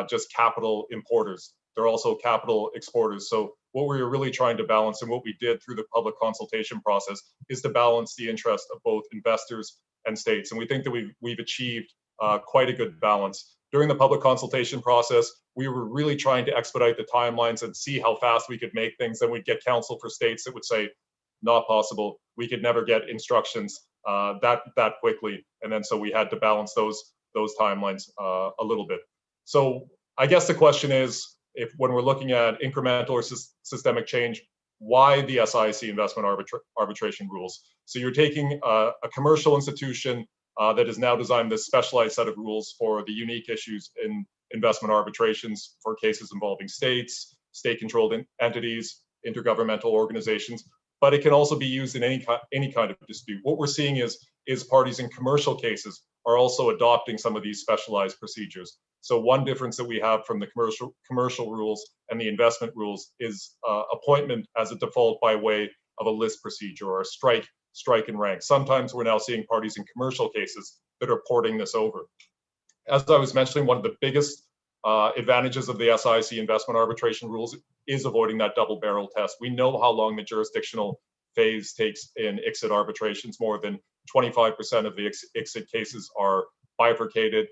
just capital importers. They're also capital exporters. So what we're really trying to balance, and what we did through the public consultation process, is to balance the interest of both investors and states. And we think that we've achieved quite a good balance. During the public consultation process, we were really trying to expedite the timelines and see how fast we could make things. Then we'd get counsel for states that would say, not possible. We could never get instructions that quickly. And then so we had to balance those timelines a little bit. So I guess the question is, if when we're looking at incremental or systemic change, why the SIC investment arbitration rules? So you're taking a commercial institution that has now designed this specialized set of rules for the unique issues in investment arbitrations for cases involving states, state-controlled entities, intergovernmental organizations, but it can also be used in any kind of dispute. What we're seeing is parties in commercial cases are also adopting some of these specialized procedures. So one difference that we have from the commercial rules and the investment rules is appointment as a default by way of a list procedure or a strike and rank. Sometimes we're now seeing parties in commercial cases that are porting this over. As I was mentioning, one of the biggest advantages of the SIC investment arbitration rules is avoiding that double barrel test. We know how long the jurisdictional phase takes in ICSID arbitrations. More than 25% of the ICSID cases are bifurcated.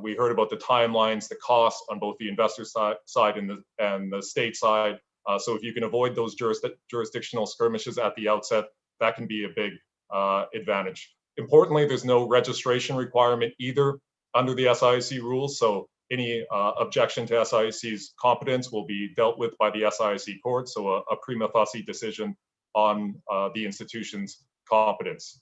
We heard about the timelines, the costs on both the investor side and the state side. So if you can avoid those jurisdictional skirmishes at the outset, that can be a big advantage. Importantly, there's no registration requirement either under the SIC rules. So any objection to SIC's competence will be dealt with by the SIC court. So a prima facie decision on the institution's competence.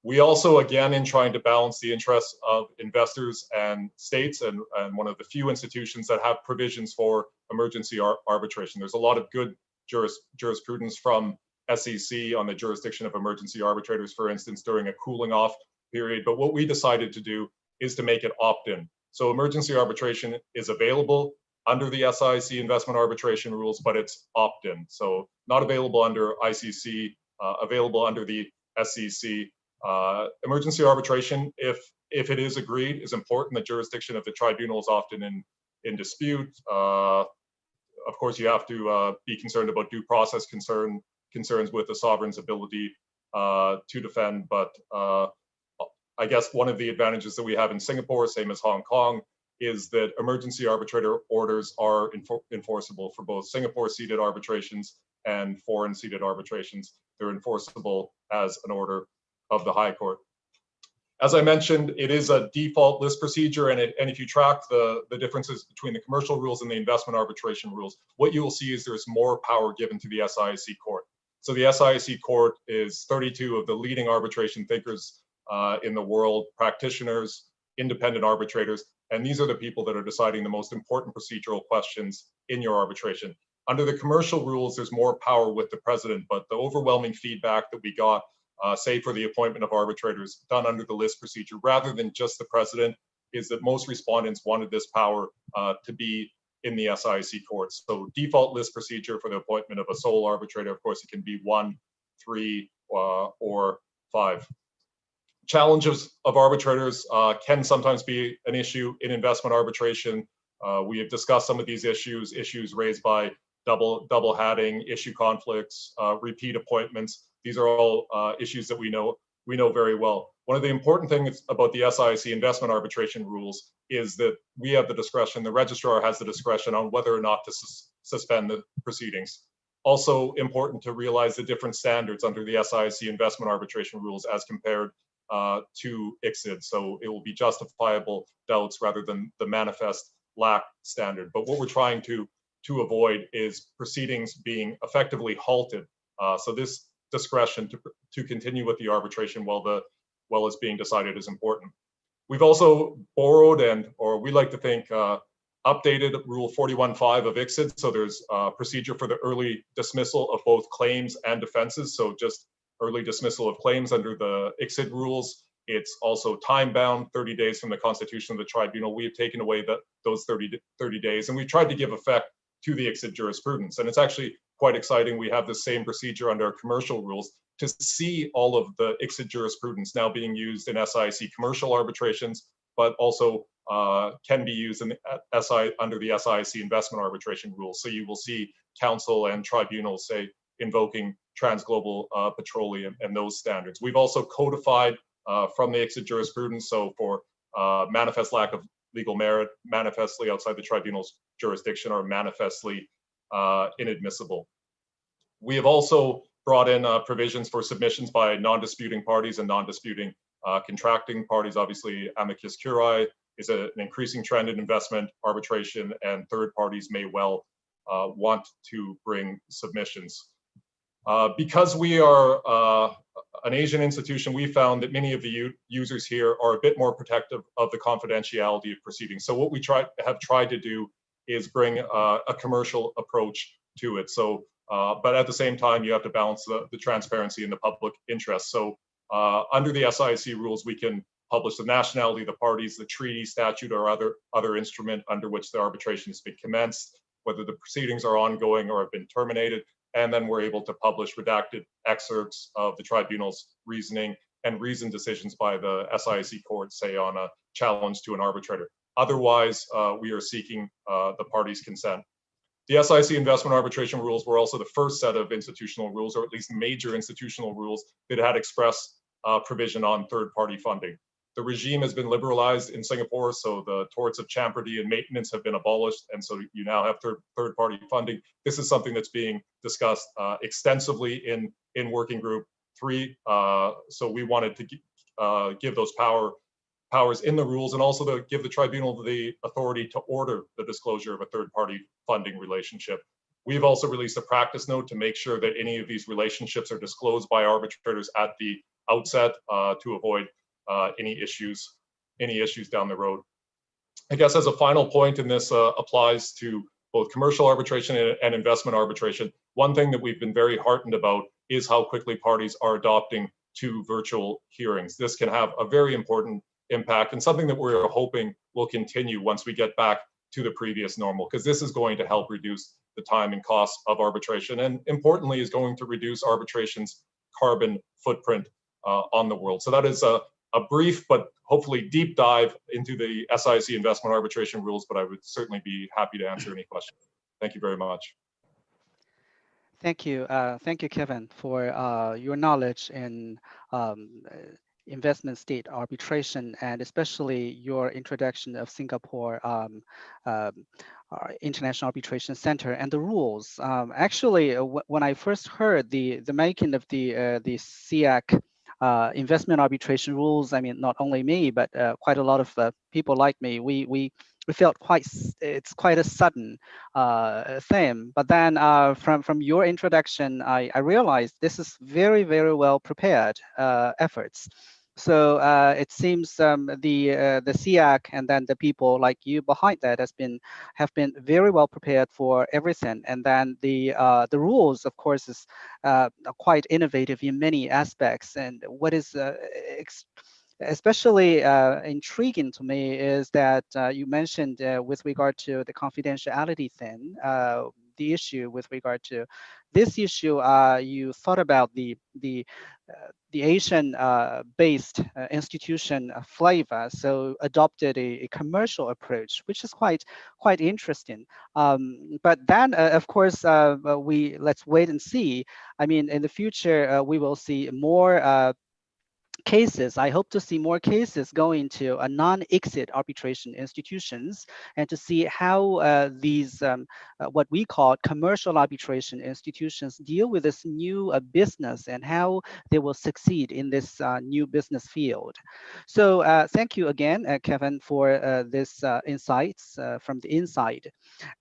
We also, again, in trying to balance the interests of investors and states, and one of the few institutions that have provisions for emergency arbitration. There's a lot of good jurisprudence from SEC on the jurisdiction of emergency arbitrators, for instance, during a cooling off period. But what we decided to do is to make it opt-in. So emergency arbitration is available under the SIC investment arbitration rules, but it's opt-in. So not available under ICC, available under the SEC. Emergency arbitration, if it is agreed, is important. The jurisdiction of the tribunal is often in dispute. Of course, you have to be concerned about due process concerns with the sovereign's ability to defend. But I guess one of the advantages that we have in Singapore, same as Hong Kong, is that emergency arbitrator orders are enforceable for both Singapore-seated arbitrations and foreign-seated arbitrations. They're enforceable as an order of the High Court. As I mentioned, it is a default list procedure, and if you track the differences between the commercial rules and the investment arbitration rules, what you will see is there's more power given to the SIC court. So the SIC court is 32 of the leading arbitration thinkers in the world, practitioners, independent arbitrators, and these are the people that are deciding the most important procedural questions in your arbitration. Under the commercial rules, there's more power with the president, but the overwhelming feedback that we got say for the appointment of arbitrators done under the list procedure rather than just the president is that most respondents wanted this power to be in the SIC courts. So default list procedure for the appointment of a sole arbitrator, of course, it can be 1, 3, or 5. Challenges of arbitrators can sometimes be an issue in investment arbitration. We have discussed some of these issues raised by double hatting, issue conflicts, repeat appointments. These are all issues that we know very well. One of the important things about the SIC investment arbitration rules is that we have the discretion, the registrar has the discretion on whether or not to suspend the proceedings. Also important to realize the different standards under the SIC investment arbitration rules as compared to Isds. So it will be justifiable doubts rather than the manifest lack standard. But what we're trying to avoid is proceedings being effectively halted. So this discretion to continue with the arbitration while it's being decided is important. We've also borrowed or we like to think updated Rule 41.5 of Isds. So there's a procedure for the early dismissal of both claims and defenses. So just early dismissal of claims under the Isds rules. It's also time-bound, 30 days from the constitution of the tribunal. We have taken away those 30 days, and we've tried to give effect to the Isds jurisprudence. And it's actually quite exciting. We have the same procedure under our commercial rules to see all of the Isds jurisprudence now being used in SIC commercial arbitrations, but also can be used in under the SIC investment arbitration rules. So you will see counsel and tribunals, say, invoking transglobal petroleum and those standards. We've also codified from the Isds jurisprudence, so for manifest lack of legal merit, manifestly outside the tribunal's jurisdiction, or manifestly inadmissible. We have also brought in provisions for submissions by non-disputing parties and non-disputing contracting parties. Obviously, amicus curiae is an increasing trend in investment arbitration, and third parties may well want to bring submissions. Because we are an Asian institution, we found that many of the users here are a bit more protective of the confidentiality of proceedings. So what we have tried to do is bring a commercial approach to it. So, but at the same time, you have to balance the transparency and the public interest. So under the SIC rules, we can publish the nationality of the parties, the treaty, statute, or other instrument under which the arbitration has been commenced, whether the proceedings are ongoing or have been terminated. And then we're able to publish redacted excerpts of the tribunal's reasoning and reasoned decisions by the SIC court, say on a challenge to an arbitrator. Otherwise, we are seeking the parties' consent. The SIC investment arbitration rules were also the first set of institutional rules, or at least major institutional rules, that had express provision on third-party funding. The regime has been liberalized in Singapore, so the torts of champerty and maintenance have been abolished, and so you now have third-party funding. This is something that's being discussed extensively in Working Group 3. So we wanted to give those powers in the rules, and also to give the tribunal the authority to order the disclosure of a third-party funding relationship. We've also released a practice note to make sure that any of these relationships are disclosed by arbitrators at the outset to avoid any issues down the road. I guess as a final point, and this applies to both commercial arbitration and investment arbitration, one thing that we've been very heartened about is how quickly parties are adopting to virtual hearings. This can have a very important impact, and something that we're hoping will continue once we get back to the previous normal, because this is going to help reduce the time and cost of arbitration, and importantly is going to reduce arbitration's carbon footprint on the world. So that is a brief but hopefully deep dive into the SIC investment arbitration rules, but I would certainly be happy to answer any questions. Thank you very much. Thank you, Kevin, for your knowledge in investment state arbitration, and especially your introduction of Singapore International Arbitration Center and the rules. Actually, when I first heard the making of the SIAC investment arbitration rules, I mean, not only me, but quite a lot of people like me, we felt it's quite a sudden thing. But then from your introduction, I realized this is very, very well prepared efforts. So it seems the SEAC and then the people like you behind that have been very well prepared for everything. And then the rules, of course, is are quite innovative in many aspects. And what is especially intriguing to me is that you mentioned with regard to the confidentiality thing, the issue with regard to this issue, you thought about the Asian-based institution flavor, so adopted a commercial approach, which is quite interesting. But then, of course, let's wait and see. I mean, in the future, we will see more cases. I hope to see more cases going to a non-exit arbitration institutions, and to see how these what we call commercial arbitration institutions deal with this new business, and how they will succeed in this new business field. So thank you again, Kevin, for this insights from the inside.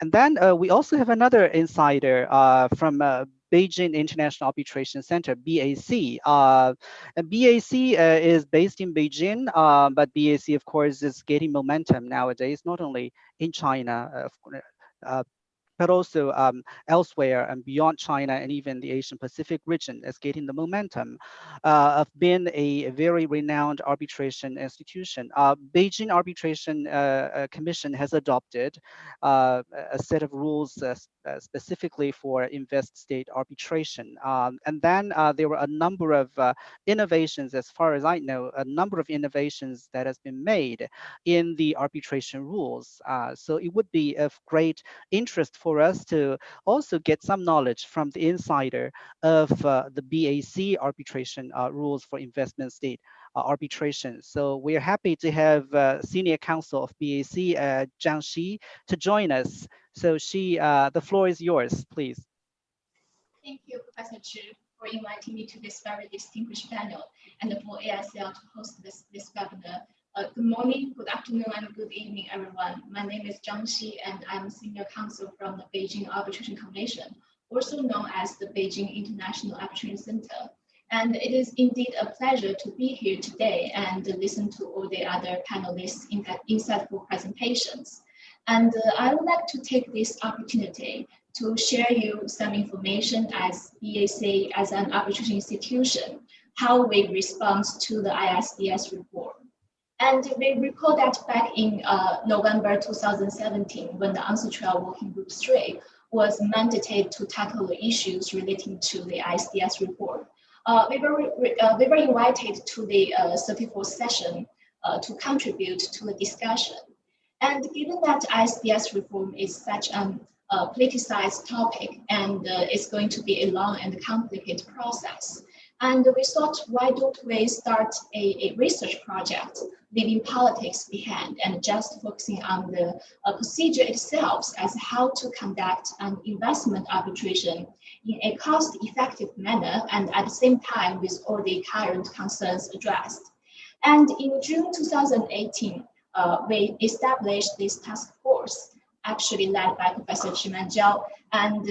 And then we also have another insider from Beijing International Arbitration Center, BAC. And BAC is based in Beijing, but BAC, of course, is getting momentum nowadays, not only in China, but also elsewhere and beyond China, and even the Asian Pacific region is getting the momentum of being a very renowned arbitration institution. Beijing Arbitration Commission has adopted a set of rules specifically for invest-state arbitration. And then there were a number of innovations, as far as I know, a number of innovations that has been made in the arbitration rules. So it would be of great interest for us to also get some knowledge from the insider of the BAC arbitration rules for investment state arbitration. So we're happy to have Senior Counsel of BAC, Zhang Xi, to join us. So Xi, the floor is yours, please. Thank you, Professor Chu, for inviting me to this very distinguished panel, and for ASL to host this webinar. Good morning, good afternoon, and good evening, everyone. My name is Zhang Xi, and I'm Senior Counsel from the Beijing Arbitration Commission, also known as the Beijing International Arbitration Center. And it is indeed a pleasure to be here today and listen to all the other panelists in that insightful presentations. And I would like to take this opportunity to share you some information as BAC, as an arbitration institution, how we respond to the ISDS reform. And we recall that back in November 2017, when the Untitled Working Group 3 was mandated to tackle the issues relating to the ISDS reform, we were invited to the 34th session to contribute to the discussion. And given that ISDS reform is such a politicized topic, and it's going to be a long and complicated process, and we thought, why don't we start a research project, leaving politics behind and just focusing on the procedure itself as how to conduct an investment arbitration in a cost-effective manner, and at the same time with all the current concerns addressed. And in June 2018, we established this task force, actually led by Professor Chiman Zhao. And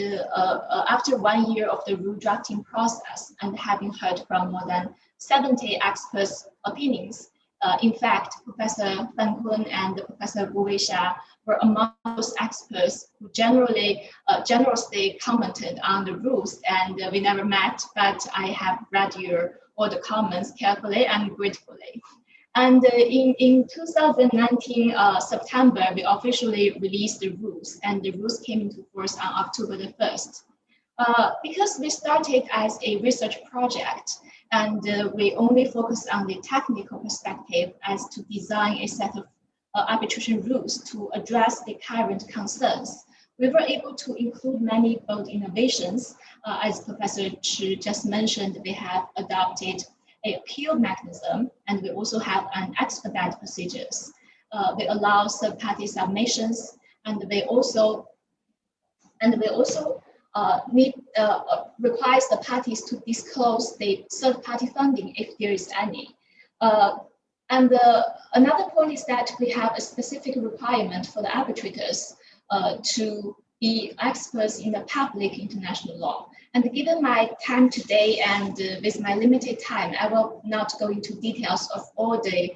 after 1 year of the rule drafting process and having heard from more than 70 experts' opinions, in fact, Professor Fan Kun and Professor Wu Weixia were among those experts who generously commented on the rules. And we never met, but I have read all the comments carefully and gratefully. And in 2019 September, we officially released the rules, and the rules came into force on October the 1st. Because we started as a research project, and we only focused on the technical perspective as to design a set of arbitration rules to address the current concerns, we were able to include many bold innovations. As Professor Chu just mentioned, we have adopted an appeal mechanism, and we also have an expedite procedures. We allow third-party submissions, and we also requires the parties to disclose the third-party funding if there is any. Another point is that we have a specific requirement for the arbitrators to be experts in the public international law. And given my time today and with my limited time, I will not go into details of all the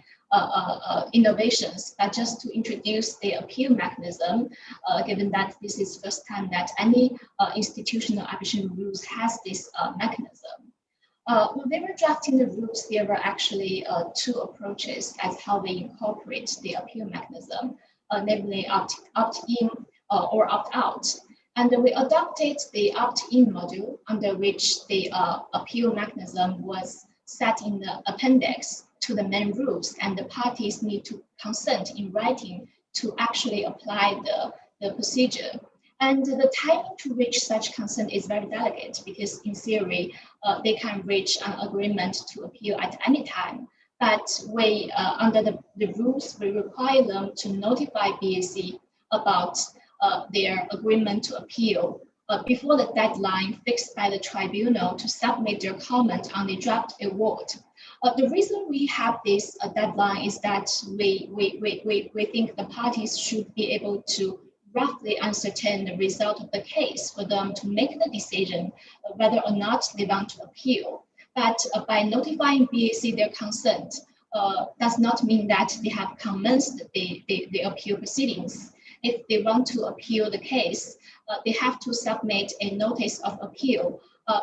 innovations, but just to introduce the appeal mechanism, given that this is the first time that any institutional arbitration rules has this mechanism. When they were drafting the rules, there were actually two approaches as how they incorporate the appeal mechanism, namely opt-in or opt-out. And we adopted the opt-in module, under which the appeal mechanism was set in the appendix to the main rules, and the parties need to consent in writing to actually apply the procedure. And the timing to reach such consent is very delicate, because in theory, they can reach an agreement to appeal at any time. But we, under the rules, we require them to notify BAC about their agreement to appeal before the deadline fixed by the tribunal to submit their comment on the draft award. The reason we have this deadline is that we think the parties should be able to roughly ascertain the result of the case for them to make the decision whether or not they want to appeal. But by notifying BAC their consent does not mean that they have commenced the appeal proceedings. If they want to appeal the case, they have to submit a notice of appeal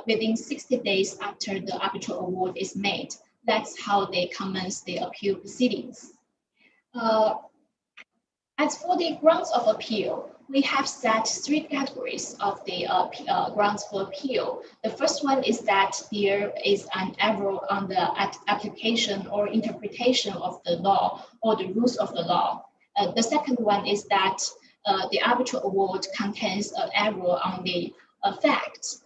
within 60 days after the arbitral award is made. That's how they commence the appeal proceedings. As for the grounds of appeal, we have set three categories of the grounds for appeal. The first one is that there is an error on the application or interpretation of the law or the rules of the law. The second one is that the arbitral award contains an error on the facts,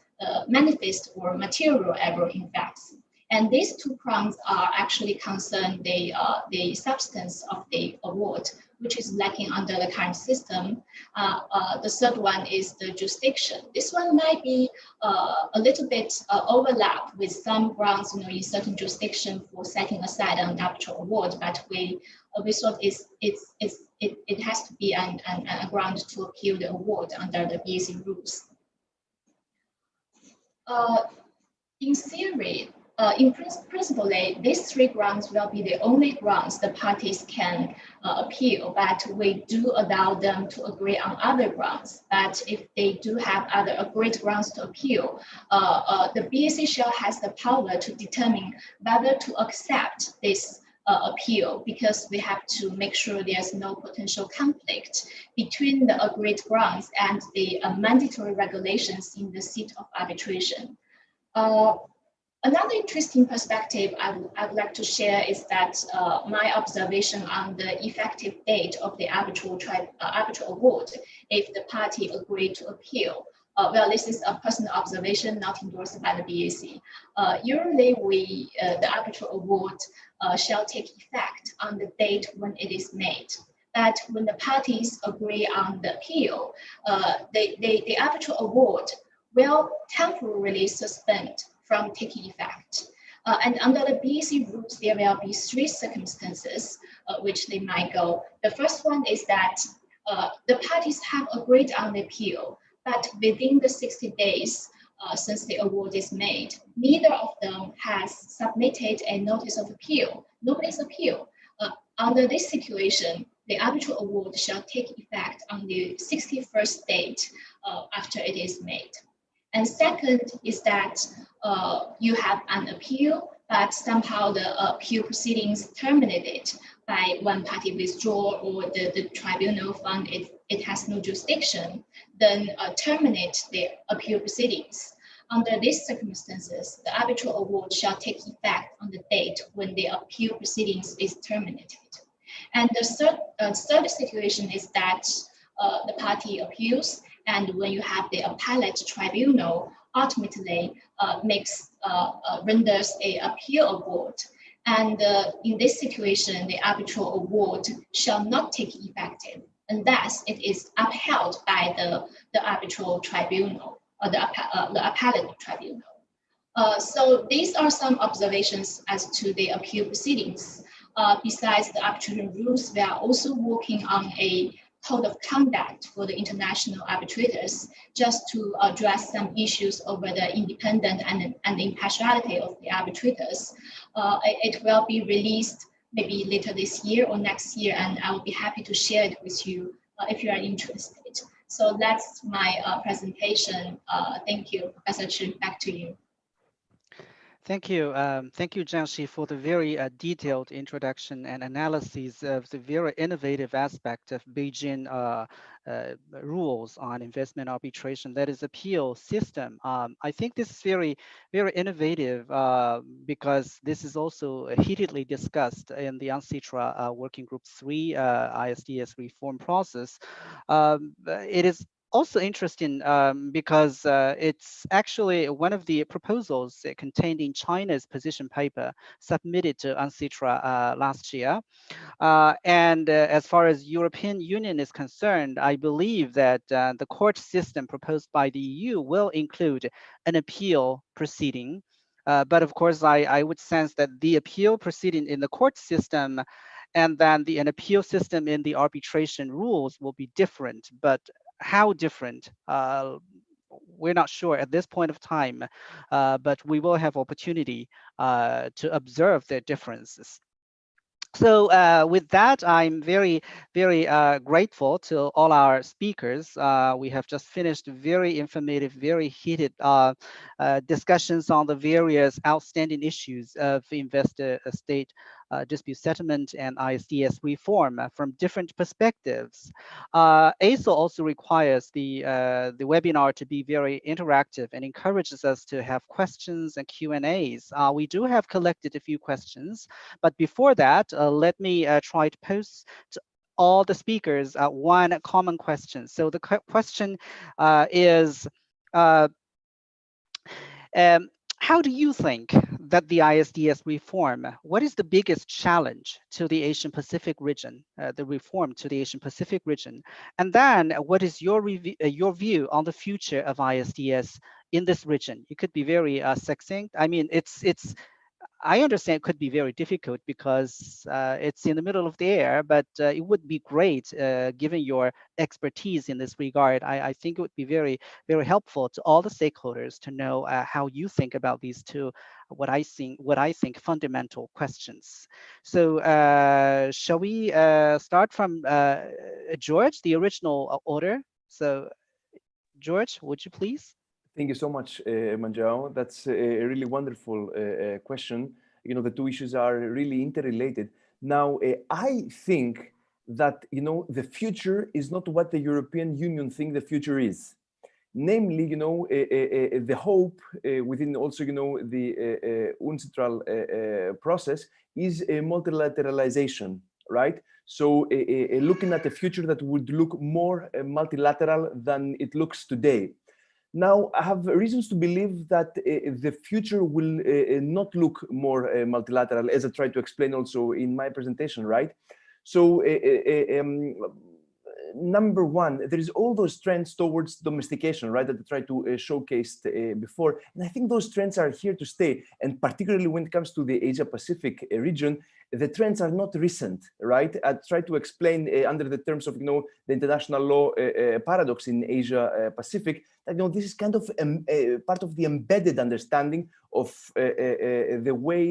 manifest or material error in facts. And these two grounds are actually concern the substance of the award, which is lacking under the current system. The third one is the jurisdiction. This one might be a little bit overlap with some grounds, in certain jurisdiction for setting aside an arbitral award, but we thought it has to be a ground to appeal the award under the BAC rules. In theory, in principle, these three grounds will be the only grounds the parties can appeal, but we do allow them to agree on other grounds. But if they do have other agreed grounds to appeal, the BAC shall has the power to determine whether to accept this appeal, because we have to make sure there's no potential conflict between the agreed grounds and the mandatory regulations in the seat of arbitration. Another interesting perspective I would like to share is that my observation on the effective date of the arbitral award if the party agreed to appeal. Well, this is a personal observation not endorsed by the BAC. Usually, the arbitral award shall take effect on the date when it is made. But when the parties agree on the appeal, the arbitral award will temporarily suspend from taking effect. And under the BAC rules, there will be three circumstances which they might go. The first one is that the parties have agreed on the appeal, but within the 60 days since the award is made, neither of them has submitted a notice of appeal. Nobody's appeal. Under this situation, the arbitral award shall take effect on the 61st date after it is made. And second is that you have an appeal, but somehow the appeal proceedings terminated by one party withdraw or the tribunal found it has no jurisdiction, then terminate the appeal proceedings. Under these circumstances, the arbitral award shall take effect on the date when the appeal proceedings is terminated. And the third situation is that the party appeals, and when you have the appellate tribunal ultimately renders a appeal award. And in this situation, the arbitral award shall not take effective unless it is upheld by the arbitral tribunal or the appellate tribunal. So these are some observations as to the appeal proceedings. Besides the arbitration rules, we are also working on a code of conduct for the international arbitrators, just to address some issues over the independence and the impartiality of the arbitrators. It will be released maybe later this year or next year, and I will be happy to share it with you if you are interested. So that's my presentation. Thank you, Professor Chu. Back to you. Thank you, Jiangxi, for the very detailed introduction and analysis of the very innovative aspect of Beijing rules on investment arbitration, that is appeal system. I think this is very, very innovative because this is also heatedly discussed in the UNCITRA Working Group 3 ISDS reform process. It is also interesting because it's actually one of the proposals contained in China's position paper submitted to UNCITRA last year. And as far as European Union is concerned, I believe that the court system proposed by the EU will include an appeal proceeding. But of course, I would sense that the appeal proceeding in the court system and then an appeal system in the arbitration rules will be different. But how different? We're not sure at this point of time, but we will have opportunity to observe the differences. So with that, I'm very, very grateful to all our speakers. We have just finished very informative, very heated discussions on the various outstanding issues of investor-state dispute settlement and ISDS reform from different perspectives. ASIL also requires the webinar to be very interactive and encourages us to have questions and Q&As. We do have collected a few questions, but before that, let me try to pose to all the speakers one common question. So the question is, how do you think that the ISDS reform, what is the biggest challenge to the Asian Pacific region, the reform to the Asian Pacific region? And then what is your view on the future of ISDS in this region? You could be very succinct. I mean, I understand it could be very difficult because it's in the middle of the air, but it would be great given your expertise in this regard. I think it would be very, very helpful to all the stakeholders to know how you think about these two, what I think fundamental questions. So shall we start from George, the original order? So George, would you please? Thank you so much, Manjao. That's a really wonderful question. You know, the two issues are really interrelated. Now, I think that, you know, the future is not what the European Union think the future is. Namely, you know, the hope within also, you know, the UNCITRAL process is a multilateralization, right? So looking at a future that would look more multilateral than it looks today. Now, I have reasons to believe that the future will not look more multilateral, as I tried to explain also in my presentation, right? So, number one, there is all those trends towards domestication, right, that I tried to showcase before. And I think those trends are here to stay. And particularly when it comes to the Asia-Pacific region, the trends are not recent, right? I tried to explain under the terms of, you know, the international law paradox in Asia-Pacific, that, you know, this is kind of part of the embedded understanding of the way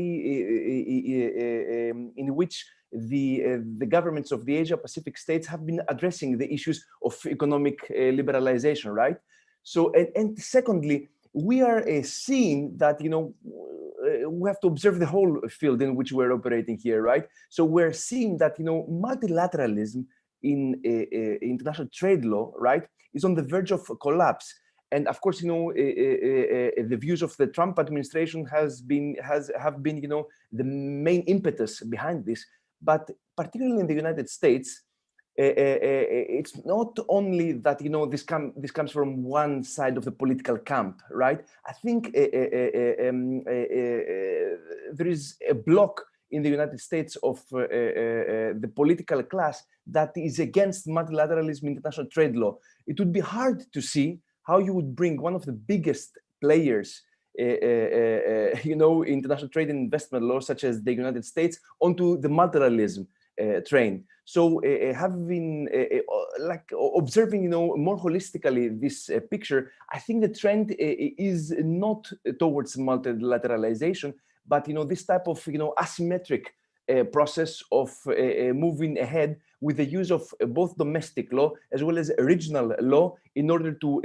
in which the governments of the Asia-Pacific states have been addressing the issues of economic liberalization, right? So, and secondly, we are seeing that, you know, we have to observe the whole field in which we're operating here, right? So we're seeing that, you know, multilateralism in international trade law, right, is on the verge of collapse. And of course, you know, the views of the Trump administration have been, you know, the main impetus behind this. But particularly in the United States, it's not only that, you know, this comes from one side of the political camp, right? I think there is a block in the United States of the political class that is against multilateralism in international trade law. It would be hard to see how you would bring one of the biggest players you know, international trade and investment law, such as the United States, onto the multilateralism. trained. So having like observing, more holistically this picture, I think the trend is not towards multilateralization, but this type of asymmetric process of moving ahead with the use of both domestic law as well as regional law in order to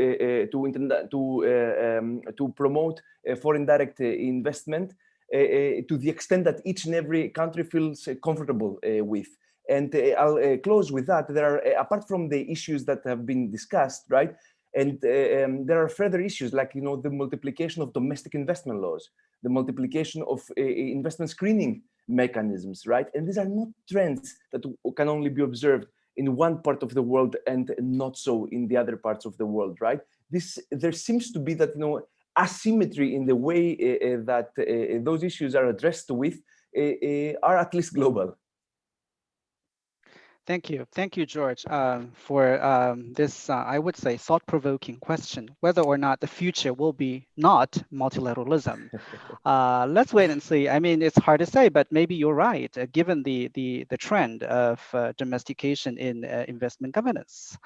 promote foreign direct investment to the extent that each and every country feels comfortable with. And I'll close with that. There are, apart from the issues that have been discussed, right? And there are further issues like, the multiplication of domestic investment laws, the multiplication of investment screening mechanisms, right? And these are not trends that can only be observed in one part of the world and not so in the other parts of the world, right? There seems to be that, asymmetry in the way that those issues are addressed with are at least global. Thank you, George, for this, I would say, thought-provoking question, whether or not the future will be not multilateralism. Let's wait and see. I mean, it's hard to say, but maybe you're right, given the trend of domestication in investment governance.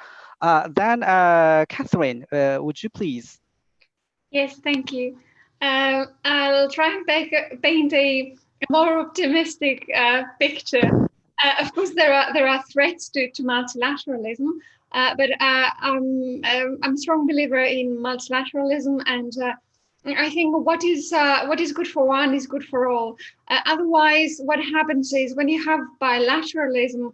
Then, Catherine, would you please? Yes, thank you. I'll try and paint a more optimistic picture. Of course, there are threats to multilateralism, but I'm a strong believer in multilateralism, and I think what is good for one is good for all. Otherwise, what happens is when you have bilateralism,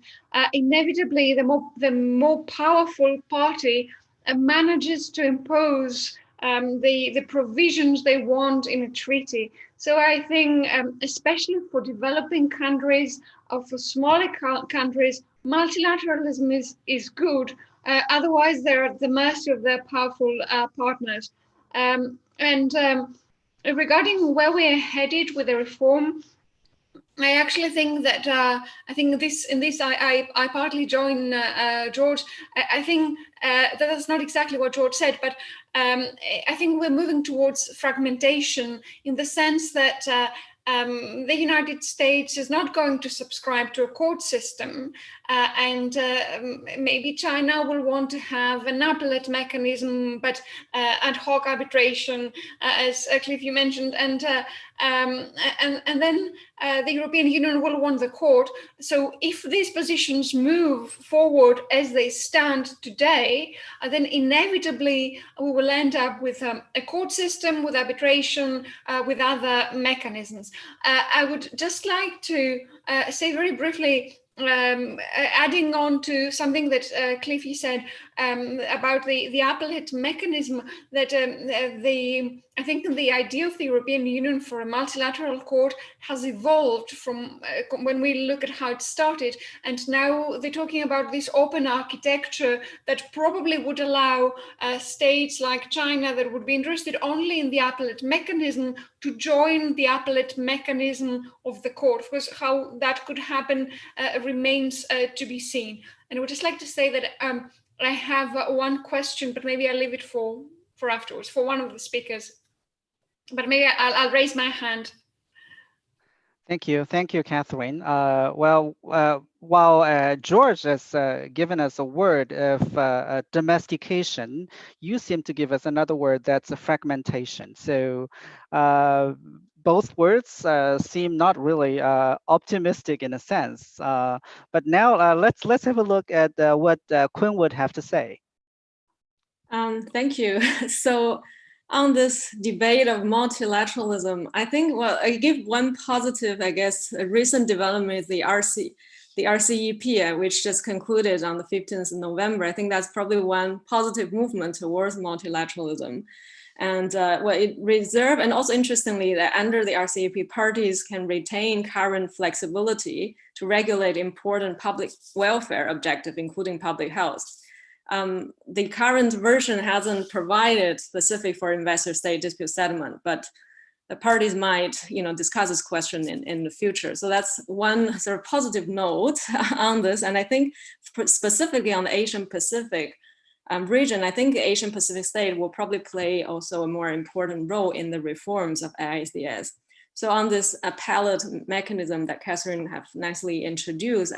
inevitably the more powerful party manages to impose the provisions they want in a treaty. So I think, especially for developing countries or for smaller countries, multilateralism is good. Otherwise, they're at the mercy of their powerful partners. Regarding where we're headed with the reform, I actually think that I partly join George. I think that's not exactly what George said, but I think we're moving towards fragmentation in the sense that the United States is not going to subscribe to a court system, and maybe China will want to have an appellate mechanism, but ad hoc arbitration, as Cliff you mentioned, and then the European Union will want the court. So if these positions move forward as they stand today, then inevitably we will end up with a court system, with arbitration, with other mechanisms. I would just like to say very briefly, adding on to something that Cliffy said about the appellate mechanism, that I think the idea of the European Union for a multilateral court has evolved from when we look at how it started, and now they're talking about this open architecture that probably would allow states like China that would be interested only in the appellate mechanism to join the appellate mechanism of the court. Of course, how that could happen remains to be seen. And I would just like to say that I have one question, but maybe I'll leave it for afterwards, for one of the speakers. But maybe I'll raise my hand. Thank you, Catherine. While George has given us a word of domestication, you seem to give us another word that's a fragmentation. So both words seem not really optimistic in a sense. But now let's have a look at what Quinn would have to say. Thank you. So on this debate of multilateralism, I think, well, I give one positive, I guess, a recent development is the RCEP, which just concluded on the 15th of November. I think that's probably one positive movement towards multilateralism. And it reserved, and also interestingly, that under the RCEP, parties can retain current flexibility to regulate important public welfare objectives, including public health. The current version hasn't provided specific for investor-state dispute settlement, but the parties might, discuss this question in the future. So that's one sort of positive note on this. And I think specifically on the Asian Pacific region, I think the Asian Pacific state will probably play also a more important role in the reforms of ISDS. So on this appellate mechanism that Catherine have nicely introduced,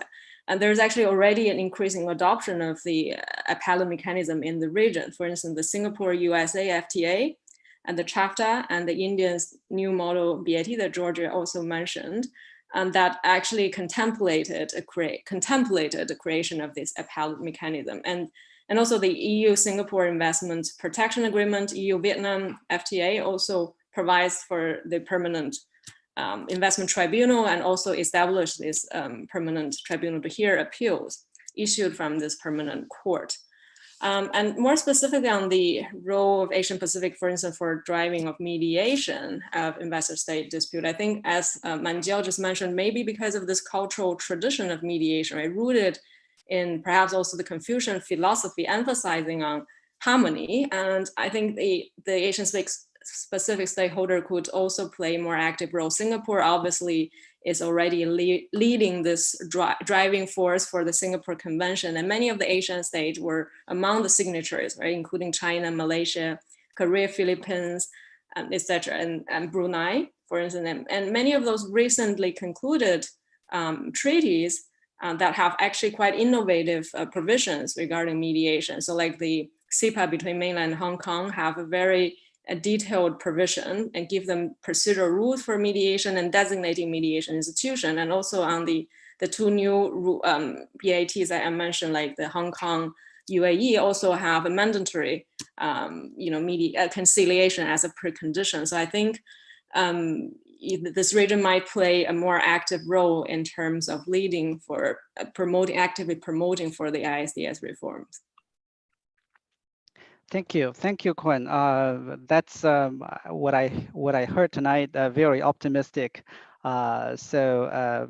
and there's actually already an increasing adoption of the appellate mechanism in the region. For instance, the Singapore-USA FTA and the chapter and the Indian's new model BAT that Georgia also mentioned, that actually contemplated the creation of this appellate mechanism. And also the EU-Singapore Investment Protection Agreement, EU-Vietnam FTA also provides for the permanent investment tribunal and also established this permanent tribunal to hear appeals issued from this permanent court. And more specifically on the role of Asian Pacific, for instance, for driving of mediation of investor-state dispute, I think as Manjiao just mentioned, maybe because of this cultural tradition of mediation, right, rooted in perhaps also the Confucian philosophy emphasizing on harmony. And I think the Asian Pacific stakeholder could also play a more active role. Singapore obviously is already leading this driving force for the Singapore Convention, and many of the Asian states were among the signatories, right, including China, Malaysia, Korea, Philippines, etc., and Brunei, for instance, and many of those recently concluded treaties that have actually quite innovative provisions regarding mediation. So like the CEPA between mainland and Hong Kong have a detailed provision and give them procedural rules for mediation and designating mediation institution. And also on the two new BATs that I mentioned, like the Hong Kong UAE, also have a mandatory conciliation as a precondition. So I think this region might play a more active role in terms of leading for actively promoting for the ISDS reforms. Thank you, Quinn. That's what I heard tonight. Very optimistic. So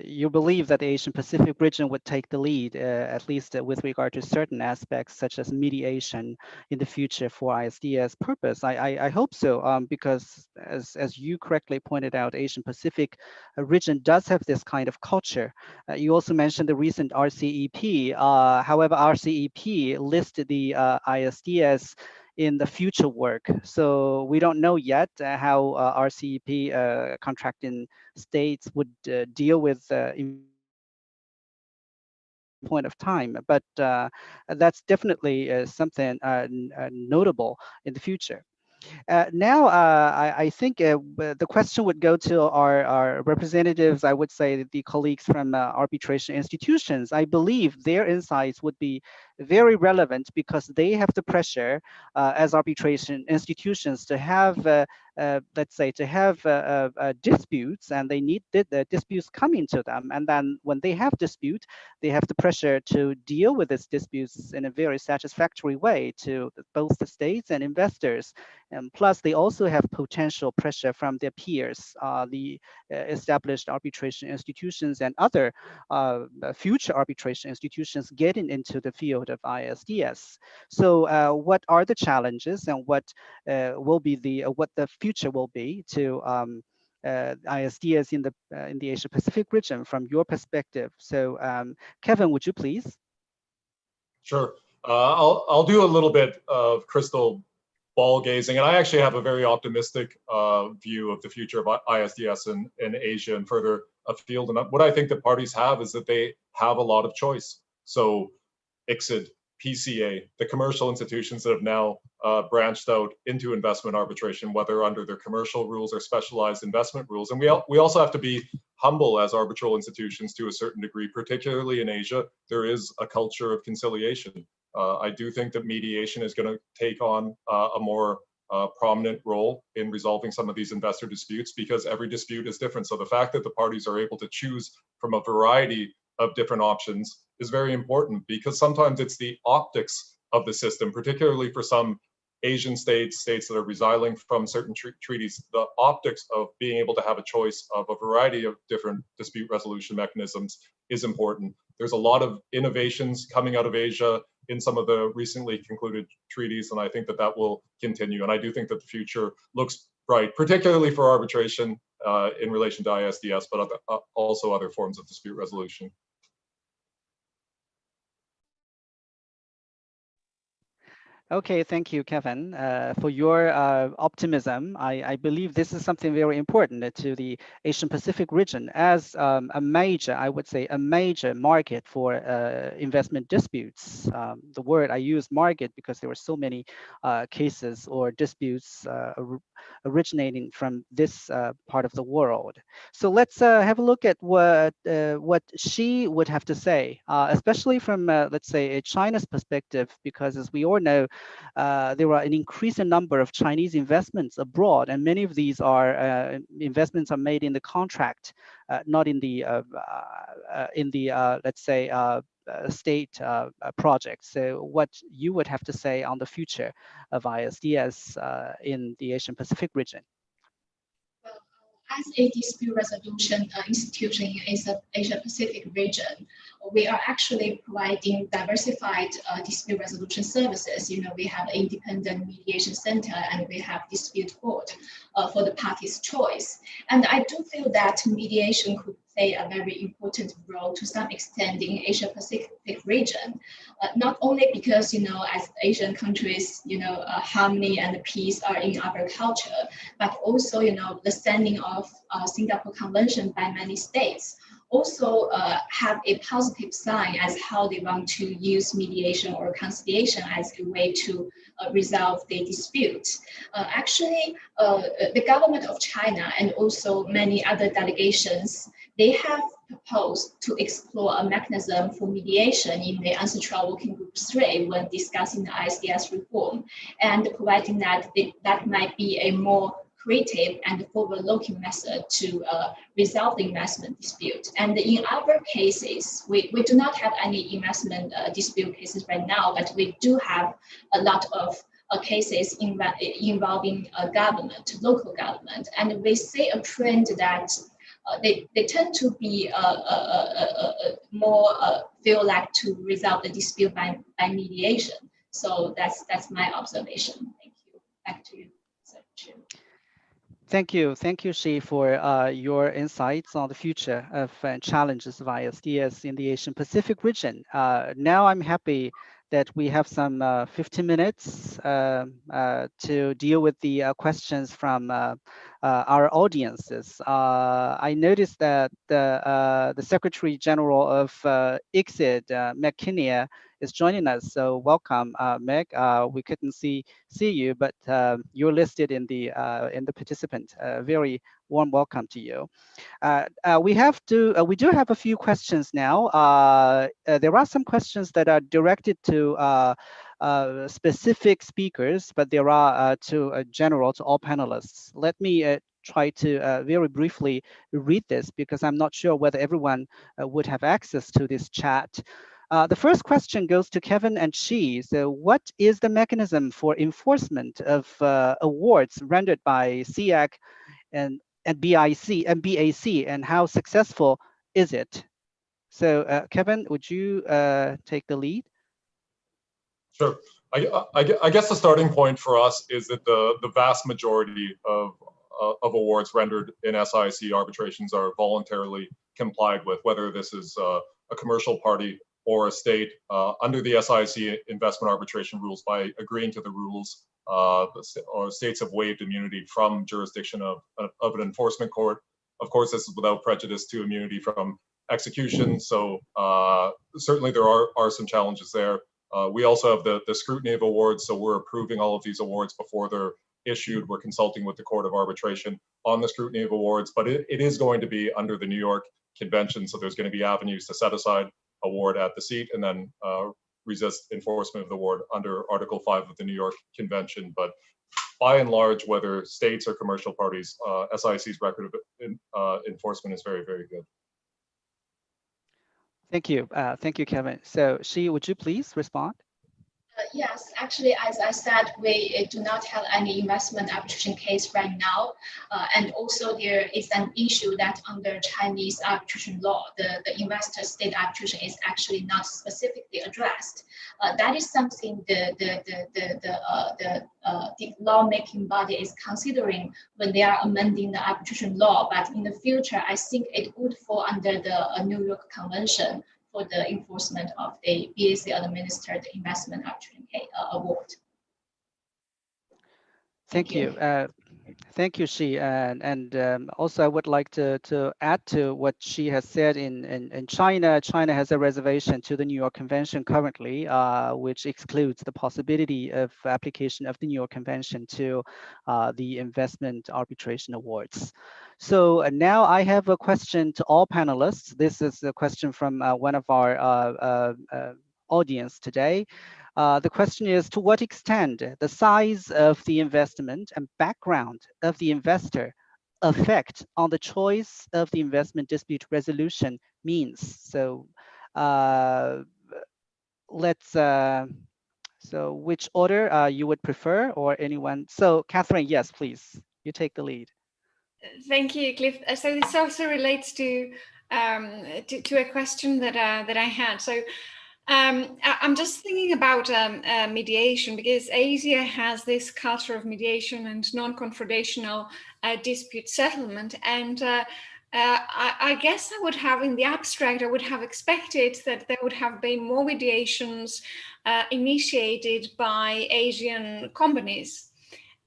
you believe that the Asian Pacific region would take the lead, at least with regard to certain aspects, such as mediation in the future for ISDS purpose. I hope so, because as you correctly pointed out, Asian Pacific region does have this kind of culture. You also mentioned the recent RCEP. However, RCEP listed the ISDS in the future work. So we don't know yet how RCEP contracting states would deal with in point of time, but that's definitely something notable in the future. Now, I think the question would go to our representatives, I would say the colleagues from arbitration institutions. I believe their insights would be very relevant because they have the pressure as arbitration institutions to have, let's say, to have disputes, and they need the disputes coming to them. And then when they have dispute, they have the pressure to deal with these disputes in a very satisfactory way to both the states and investors. And plus, they also have potential pressure from their peers, the established arbitration institutions and other future arbitration institutions getting into the field of ISDS. So, what are the challenges, and what will be what the future will be to ISDS in the Asia Pacific region from your perspective? So, Kevin, would you please? Sure. I'll do a little bit of crystal ball gazing, and I actually have a very optimistic view of the future of ISDS in Asia and further afield. And what I think the parties have is that they have a lot of choice. So ICSID, PCA, the commercial institutions that have now branched out into investment arbitration, whether under their commercial rules or specialized investment rules. And we also have to be humble as arbitral institutions to a certain degree, particularly in Asia. There is a culture of conciliation. I do think that mediation is going to take on a more prominent role in resolving some of these investor disputes, because every dispute is different. So the fact that the parties are able to choose from a variety of different options is very important, because sometimes it's the optics of the system, particularly for some Asian states that are residing from certain treaties, the optics of being able to have a choice of a variety of different dispute resolution mechanisms is important. There's a lot of innovations coming out of Asia in some of the recently concluded treaties, and I think that will continue. And I do think that the future looks bright, particularly for arbitration in relation to ISDS, but also other forms of dispute resolution. Okay, thank you, Kevin, for your optimism. I believe this is something very important to the Asian Pacific region as a major, I would say, a major market for investment disputes. The word I use market because there were so many cases or disputes originating from this part of the world. So let's have a look at what she would have to say, especially from, let's say, China's perspective, because as we all know, there are an increasing number of Chinese investments abroad, and many of these are investments are made in the contract, not in the let's say state projects. So what you would have to say on the future of ISDS in the Asian Pacific region? As a dispute resolution institution in Asia Pacific region, we are actually providing diversified dispute resolution services. You know, we have an independent mediation center and we have dispute court for the party's choice. And I do feel that mediation could play a very important role to some extent in Asia Pacific region, not only because, you know, as Asian countries, you know, harmony and peace are in our culture, but also, you know, the standing of Singapore Convention by many states also have a positive sign as how they want to use mediation or conciliation as a way to resolve the dispute. Actually, the government of China and also many other delegations, they have proposed to explore a mechanism for mediation in the Ancestral Working Group 3 when discussing the ISDS reform, and providing that that might be a more creative and forward-looking method to resolve the investment dispute. And in our cases, we do not have any investment dispute cases right now, but we do have a lot of cases involving government, local government. And we see a trend that they tend to be more feel like to resolve the dispute by mediation. So that's my observation. Thank you. Back to you, Sir. Thank you, Shi, for your insights on the future of challenges of ISDS in the Asian Pacific region. Now I'm happy that we have some 15 minutes to deal with the questions from our audiences. I noticed that the Secretary General of ICSID, Meg Kinnear, is joining us. So welcome, Meg. We couldn't see you, but you're listed in the participant. Very warm welcome to you. We do have a few questions now. There are some questions that are directed to specific speakers, but there are to general to all panelists. Let me try to very briefly read this because I'm not sure whether everyone would have access to this chat. The first question goes to Kevin and Shi. So what is the mechanism for enforcement of awards rendered by SEAC and BAC, and how successful is it? So Kevin, would you take the lead? Sure. I guess the starting point for us is that the vast majority of awards rendered in SIC arbitrations are voluntarily complied with, whether this is a commercial party or a state under the SIC investment arbitration rules. By agreeing to the rules, or states have waived immunity from jurisdiction of an enforcement court. Of course, this is without prejudice to immunity from execution. So certainly there are some challenges there. We also have the scrutiny of awards. So we're approving all of these awards before they're issued. We're consulting with the Court of Arbitration on the scrutiny of awards, but it is going to be under the New York Convention. So there's going to be avenues to set aside award at the seat and then resist enforcement of the award under Article 5 of the New York Convention. But by and large, whether states or commercial parties, SIC's record of enforcement is very, very good. Thank you, Kevin. So Shi, would you please respond? Yes, actually, as I said, we do not have any investment arbitration case right now. And also there is an issue that under Chinese arbitration law, the investor state arbitration is actually not specifically addressed. That is something the lawmaking body is considering when they are amending the arbitration law. But in the future, I think it would fall under the New York Convention for the enforcement of the BAC administered investment arbitration award. Thank you. Thank you, Xi. And also, I would like to add to what Xi has said. In China, China has a reservation to the New York Convention currently, which excludes the possibility of application of the New York Convention to the investment arbitration awards. So now I have a question to all panelists. This is a question from one of our audience today. The question is, to what extent the size of the investment and background of the investor affect on the choice of the investment dispute resolution means? So so which order you would prefer, or anyone? So Catherine, yes, please, you take the lead. Thank you, Cliff. So this also relates to a question that I had. So I'm just thinking about mediation, because Asia has this culture of mediation and non-confrontational dispute settlement. And I guess I would have, in the abstract, I would have expected that there would have been more mediations initiated by Asian companies.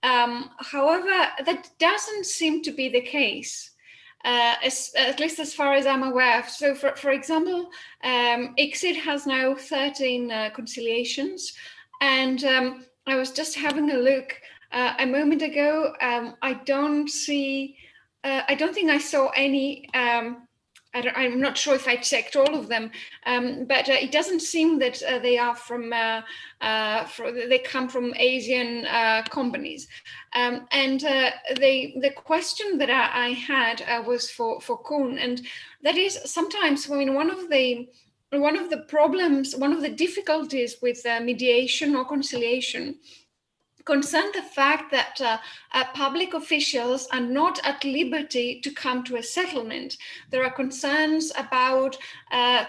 However, that doesn't seem to be the case. At least as far as I'm aware. So for example, ICSID has now 13 conciliations, and I was just having a look a moment ago. I don't think I saw any. I'm not sure if I checked all of them, but it doesn't seem that they are from, they come from Asian companies. And the question that I had was for Koen, and that is, sometimes, I mean, one of the problems, one of the difficulties with mediation or conciliation concern the fact that public officials are not at liberty to come to a settlement. There are concerns about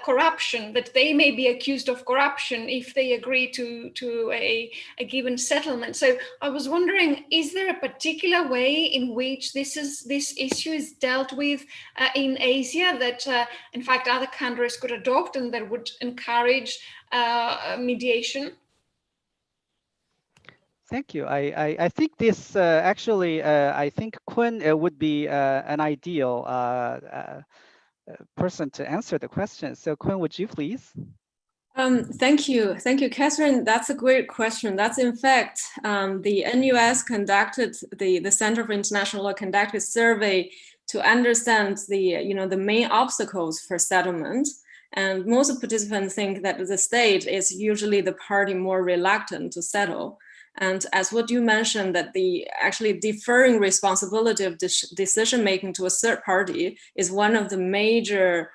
corruption, that they may be accused of corruption if they agree to a given settlement. So I was wondering, is there a particular way in which this issue is dealt with in Asia that in fact other countries could adopt and that would encourage mediation? Thank you. I think this actually, I think Koen would be an ideal person to answer the question. So Koen, would you please? Thank you, Catherine. That's a great question. That's in fact, the NUS conducted, the Center for International Law conducted a survey to understand the main obstacles for settlement. And most participants think that the state is usually the party more reluctant to settle. And as what you mentioned, that the actually deferring responsibility of decision making to a third party is one of the major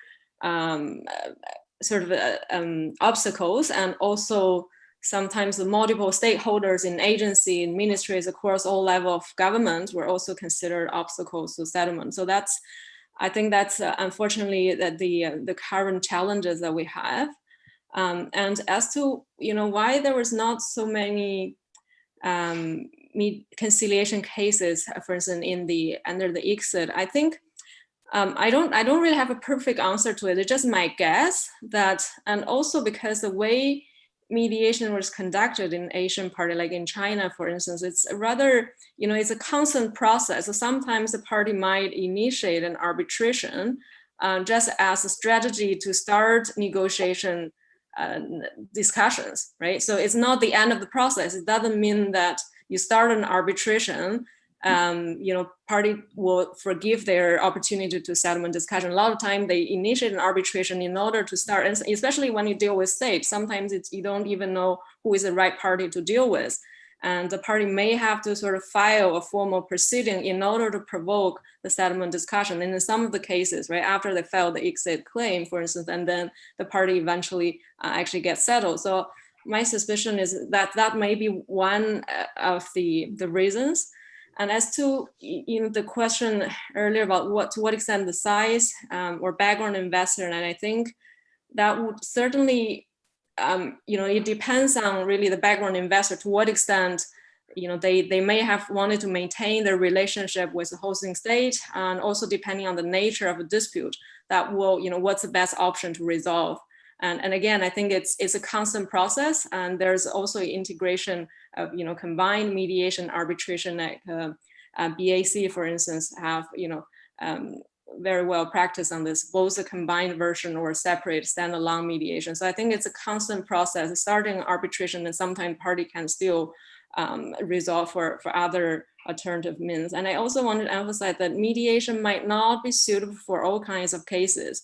obstacles, and also sometimes the multiple stakeholders in agency and ministries across all levels of government were also considered obstacles to settlement. So I think that's unfortunately that the current challenges that we have. And as to why there was not so many conciliation cases, for instance, under the ICSID, I think I don't really have a perfect answer to it. It's just my guess that, and also because the way mediation was conducted in Asian party, like in China, for instance, it's rather, it's a constant process. So sometimes the party might initiate an arbitration just as a strategy to start negotiation discussions, right? So it's not the end of the process. It doesn't mean that you start an arbitration, party will forgive their opportunity to settlement discussion. A lot of time they initiate an arbitration in order to start, and especially when you deal with state, sometimes you don't even know who is the right party to deal with. And the party may have to sort of file a formal proceeding in order to provoke the settlement discussion. And in some of the cases, right, after they file the ICSID claim, for instance, and then the party eventually actually gets settled. So my suspicion is that that may be one of the reasons. And as to the question earlier about to what extent the size or background investor, and I think that would certainly it depends on really the background investor, to what extent, they may have wanted to maintain their relationship with the hosting state, and also depending on the nature of a dispute, that will, what's the best option to resolve And again, I think it's a constant process, and there's also integration of combined mediation, arbitration. Like BAC, for instance, have very well practiced on this, both a combined version or separate standalone mediation. So I think it's a constant process, starting arbitration, and sometimes party can still resolve for other alternative means. And I also wanted to emphasize that mediation might not be suitable for all kinds of cases.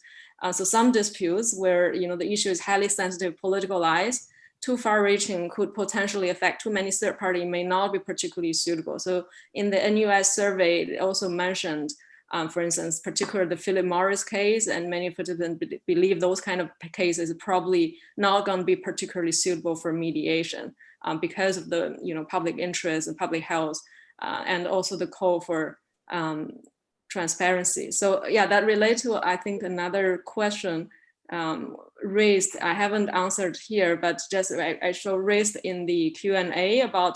So some disputes where the issue is highly sensitive, politicalized, too far-reaching, could potentially affect too many third parties, may not be particularly suitable. So in the NUS survey, it also mentioned, for instance, particularly the Philip Morris case, and many participants believe those kind of cases are probably not going to be particularly suitable for mediation because of the public interest and public health, and also the call for transparency. So yeah, that relates to, I think, another question raised. I haven't answered here, but just I shall raised in the Q&A about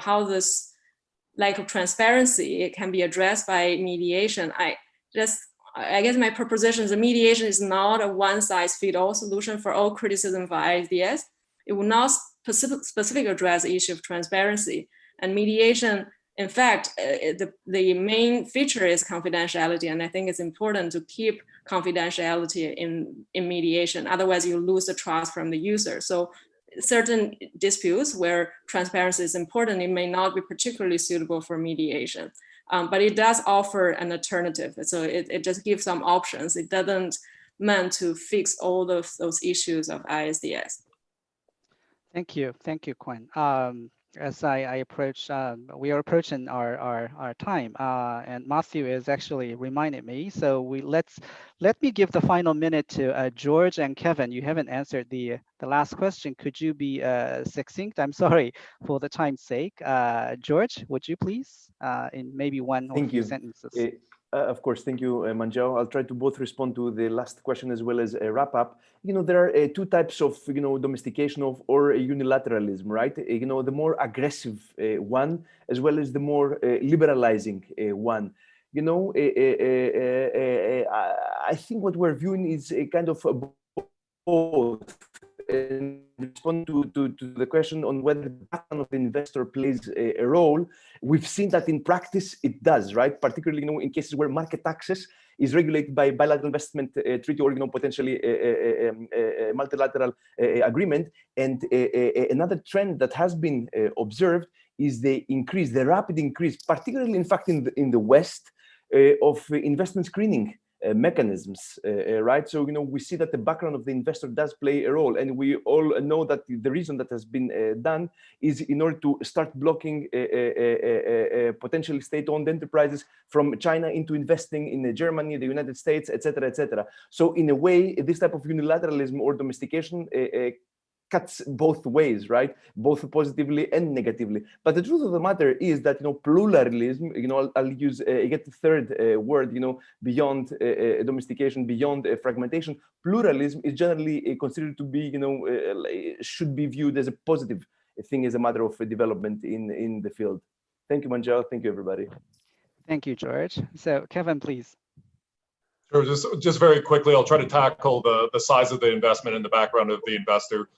how this lack of transparency, it can be addressed by mediation. I guess my proposition is that mediation is not a one-size-fits-all solution for all criticism for ISDS. It will not specifically address the issue of transparency. And mediation, in fact, the main feature is confidentiality, and I think it's important to keep confidentiality in mediation. Otherwise, you lose the trust from the user. So certain disputes where transparency is important, it may not be particularly suitable for mediation, but it does offer an alternative. So it just gives some options. It doesn't meant to fix all of those issues of ISDS. Thank you, Quinn. As I approach, we are approaching our time, and Matthew is actually reminded me. So let me give the final minute to George and Kevin. You haven't answered the last question. Could you be succinct? I'm sorry for the time's sake. George, would you please, in maybe one or two sentences? Of course, thank you, Manjiao. I'll try to both respond to the last question as well as a wrap up. There are two types of, domestication or unilateralism, right? The more aggressive one, as well as the more liberalizing one. I think what we're viewing is a kind of both. In response to the question on whether the background of the investor plays a role, we've seen that in practice it does, right? Particularly, in cases where market access is regulated by bilateral investment treaty or, potentially a multilateral agreement. And another trend that has been observed is the rapid increase, particularly, in fact, in the West, of investment screening mechanisms, right? So, we see that the background of the investor does play a role. And we all know that the reason that has been done is in order to start blocking potentially state-owned enterprises from China into investing in Germany, the United States, et cetera, et cetera. So in a way, this type of unilateralism or domestication cuts both ways, right? Both positively and negatively. But the truth of the matter is that, pluralism, I'll use get the third word, beyond domestication, beyond fragmentation, pluralism is generally considered to be, should be viewed as a positive thing, as a matter of development in the field. Thank you, Manjiao. Thank you, everybody. Thank you, George. So Kevin, please. Sure, just very quickly, I'll try to tackle the size of the investment and the background of the investor.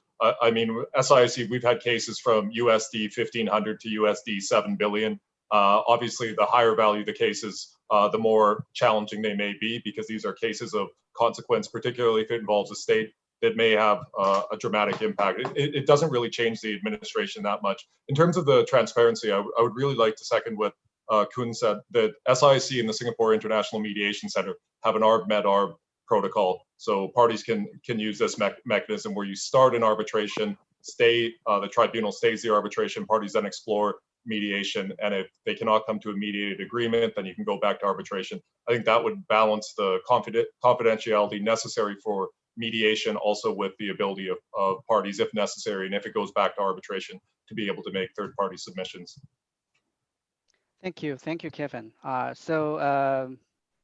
I mean, SIC, we've had cases from USD 1,500 to USD 7 billion. Obviously, the higher value the cases, the more challenging they may be, because these are cases of consequence, particularly if it involves a state that may have a dramatic impact. It doesn't really change the administration that much. In terms of the transparency, I would really like to second what Kun said, that SIC and the Singapore International Mediation Center have an ARB-Med-ARB protocol. So parties can use this mechanism where you start an arbitration, the tribunal stays the arbitration, parties then explore mediation, and if they cannot come to a mediated agreement, then you can go back to arbitration. I think that would balance the confidentiality necessary for mediation, also with the ability of parties, if necessary, and if it goes back to arbitration, to be able to make third-party submissions. Thank you, Kevin. So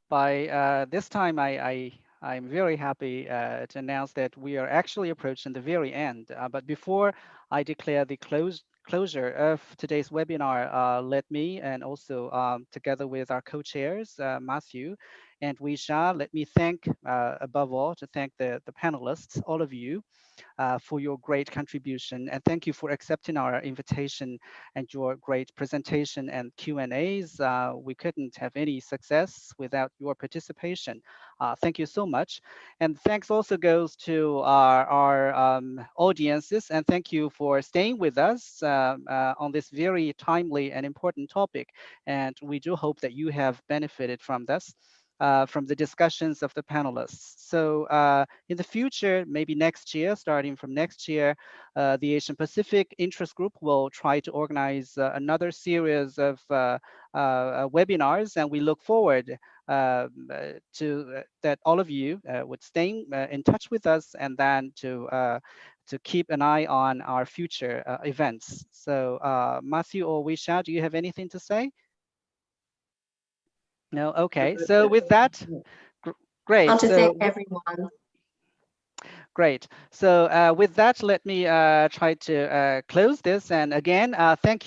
by this time, I'm very happy to announce that we are actually approaching the very end. But before I declare the closure of today's webinar, let me, and also together with our co-chairs, Matthew And Weisha, let me thank, above all, to thank the panelists, all of you, for your great contribution. And thank you for accepting our invitation and your great presentation and Q&As. We couldn't have any success without your participation. Thank you so much. And thanks also goes to our audiences. And thank you for staying with us on this very timely and important topic. And we do hope that you have benefited from this. From the discussions of the panelists. So in the future, maybe next year, starting from next year, the Asian Pacific Interest Group will try to organize another series of webinars, and we look forward to that all of you would stay in touch with us, and then to keep an eye on our future events. So Matthew or Weisha, do you have anything to say? No, okay. So with that, great. I want to So thank everyone. great. So with that, let me try to close this. And again, thank you.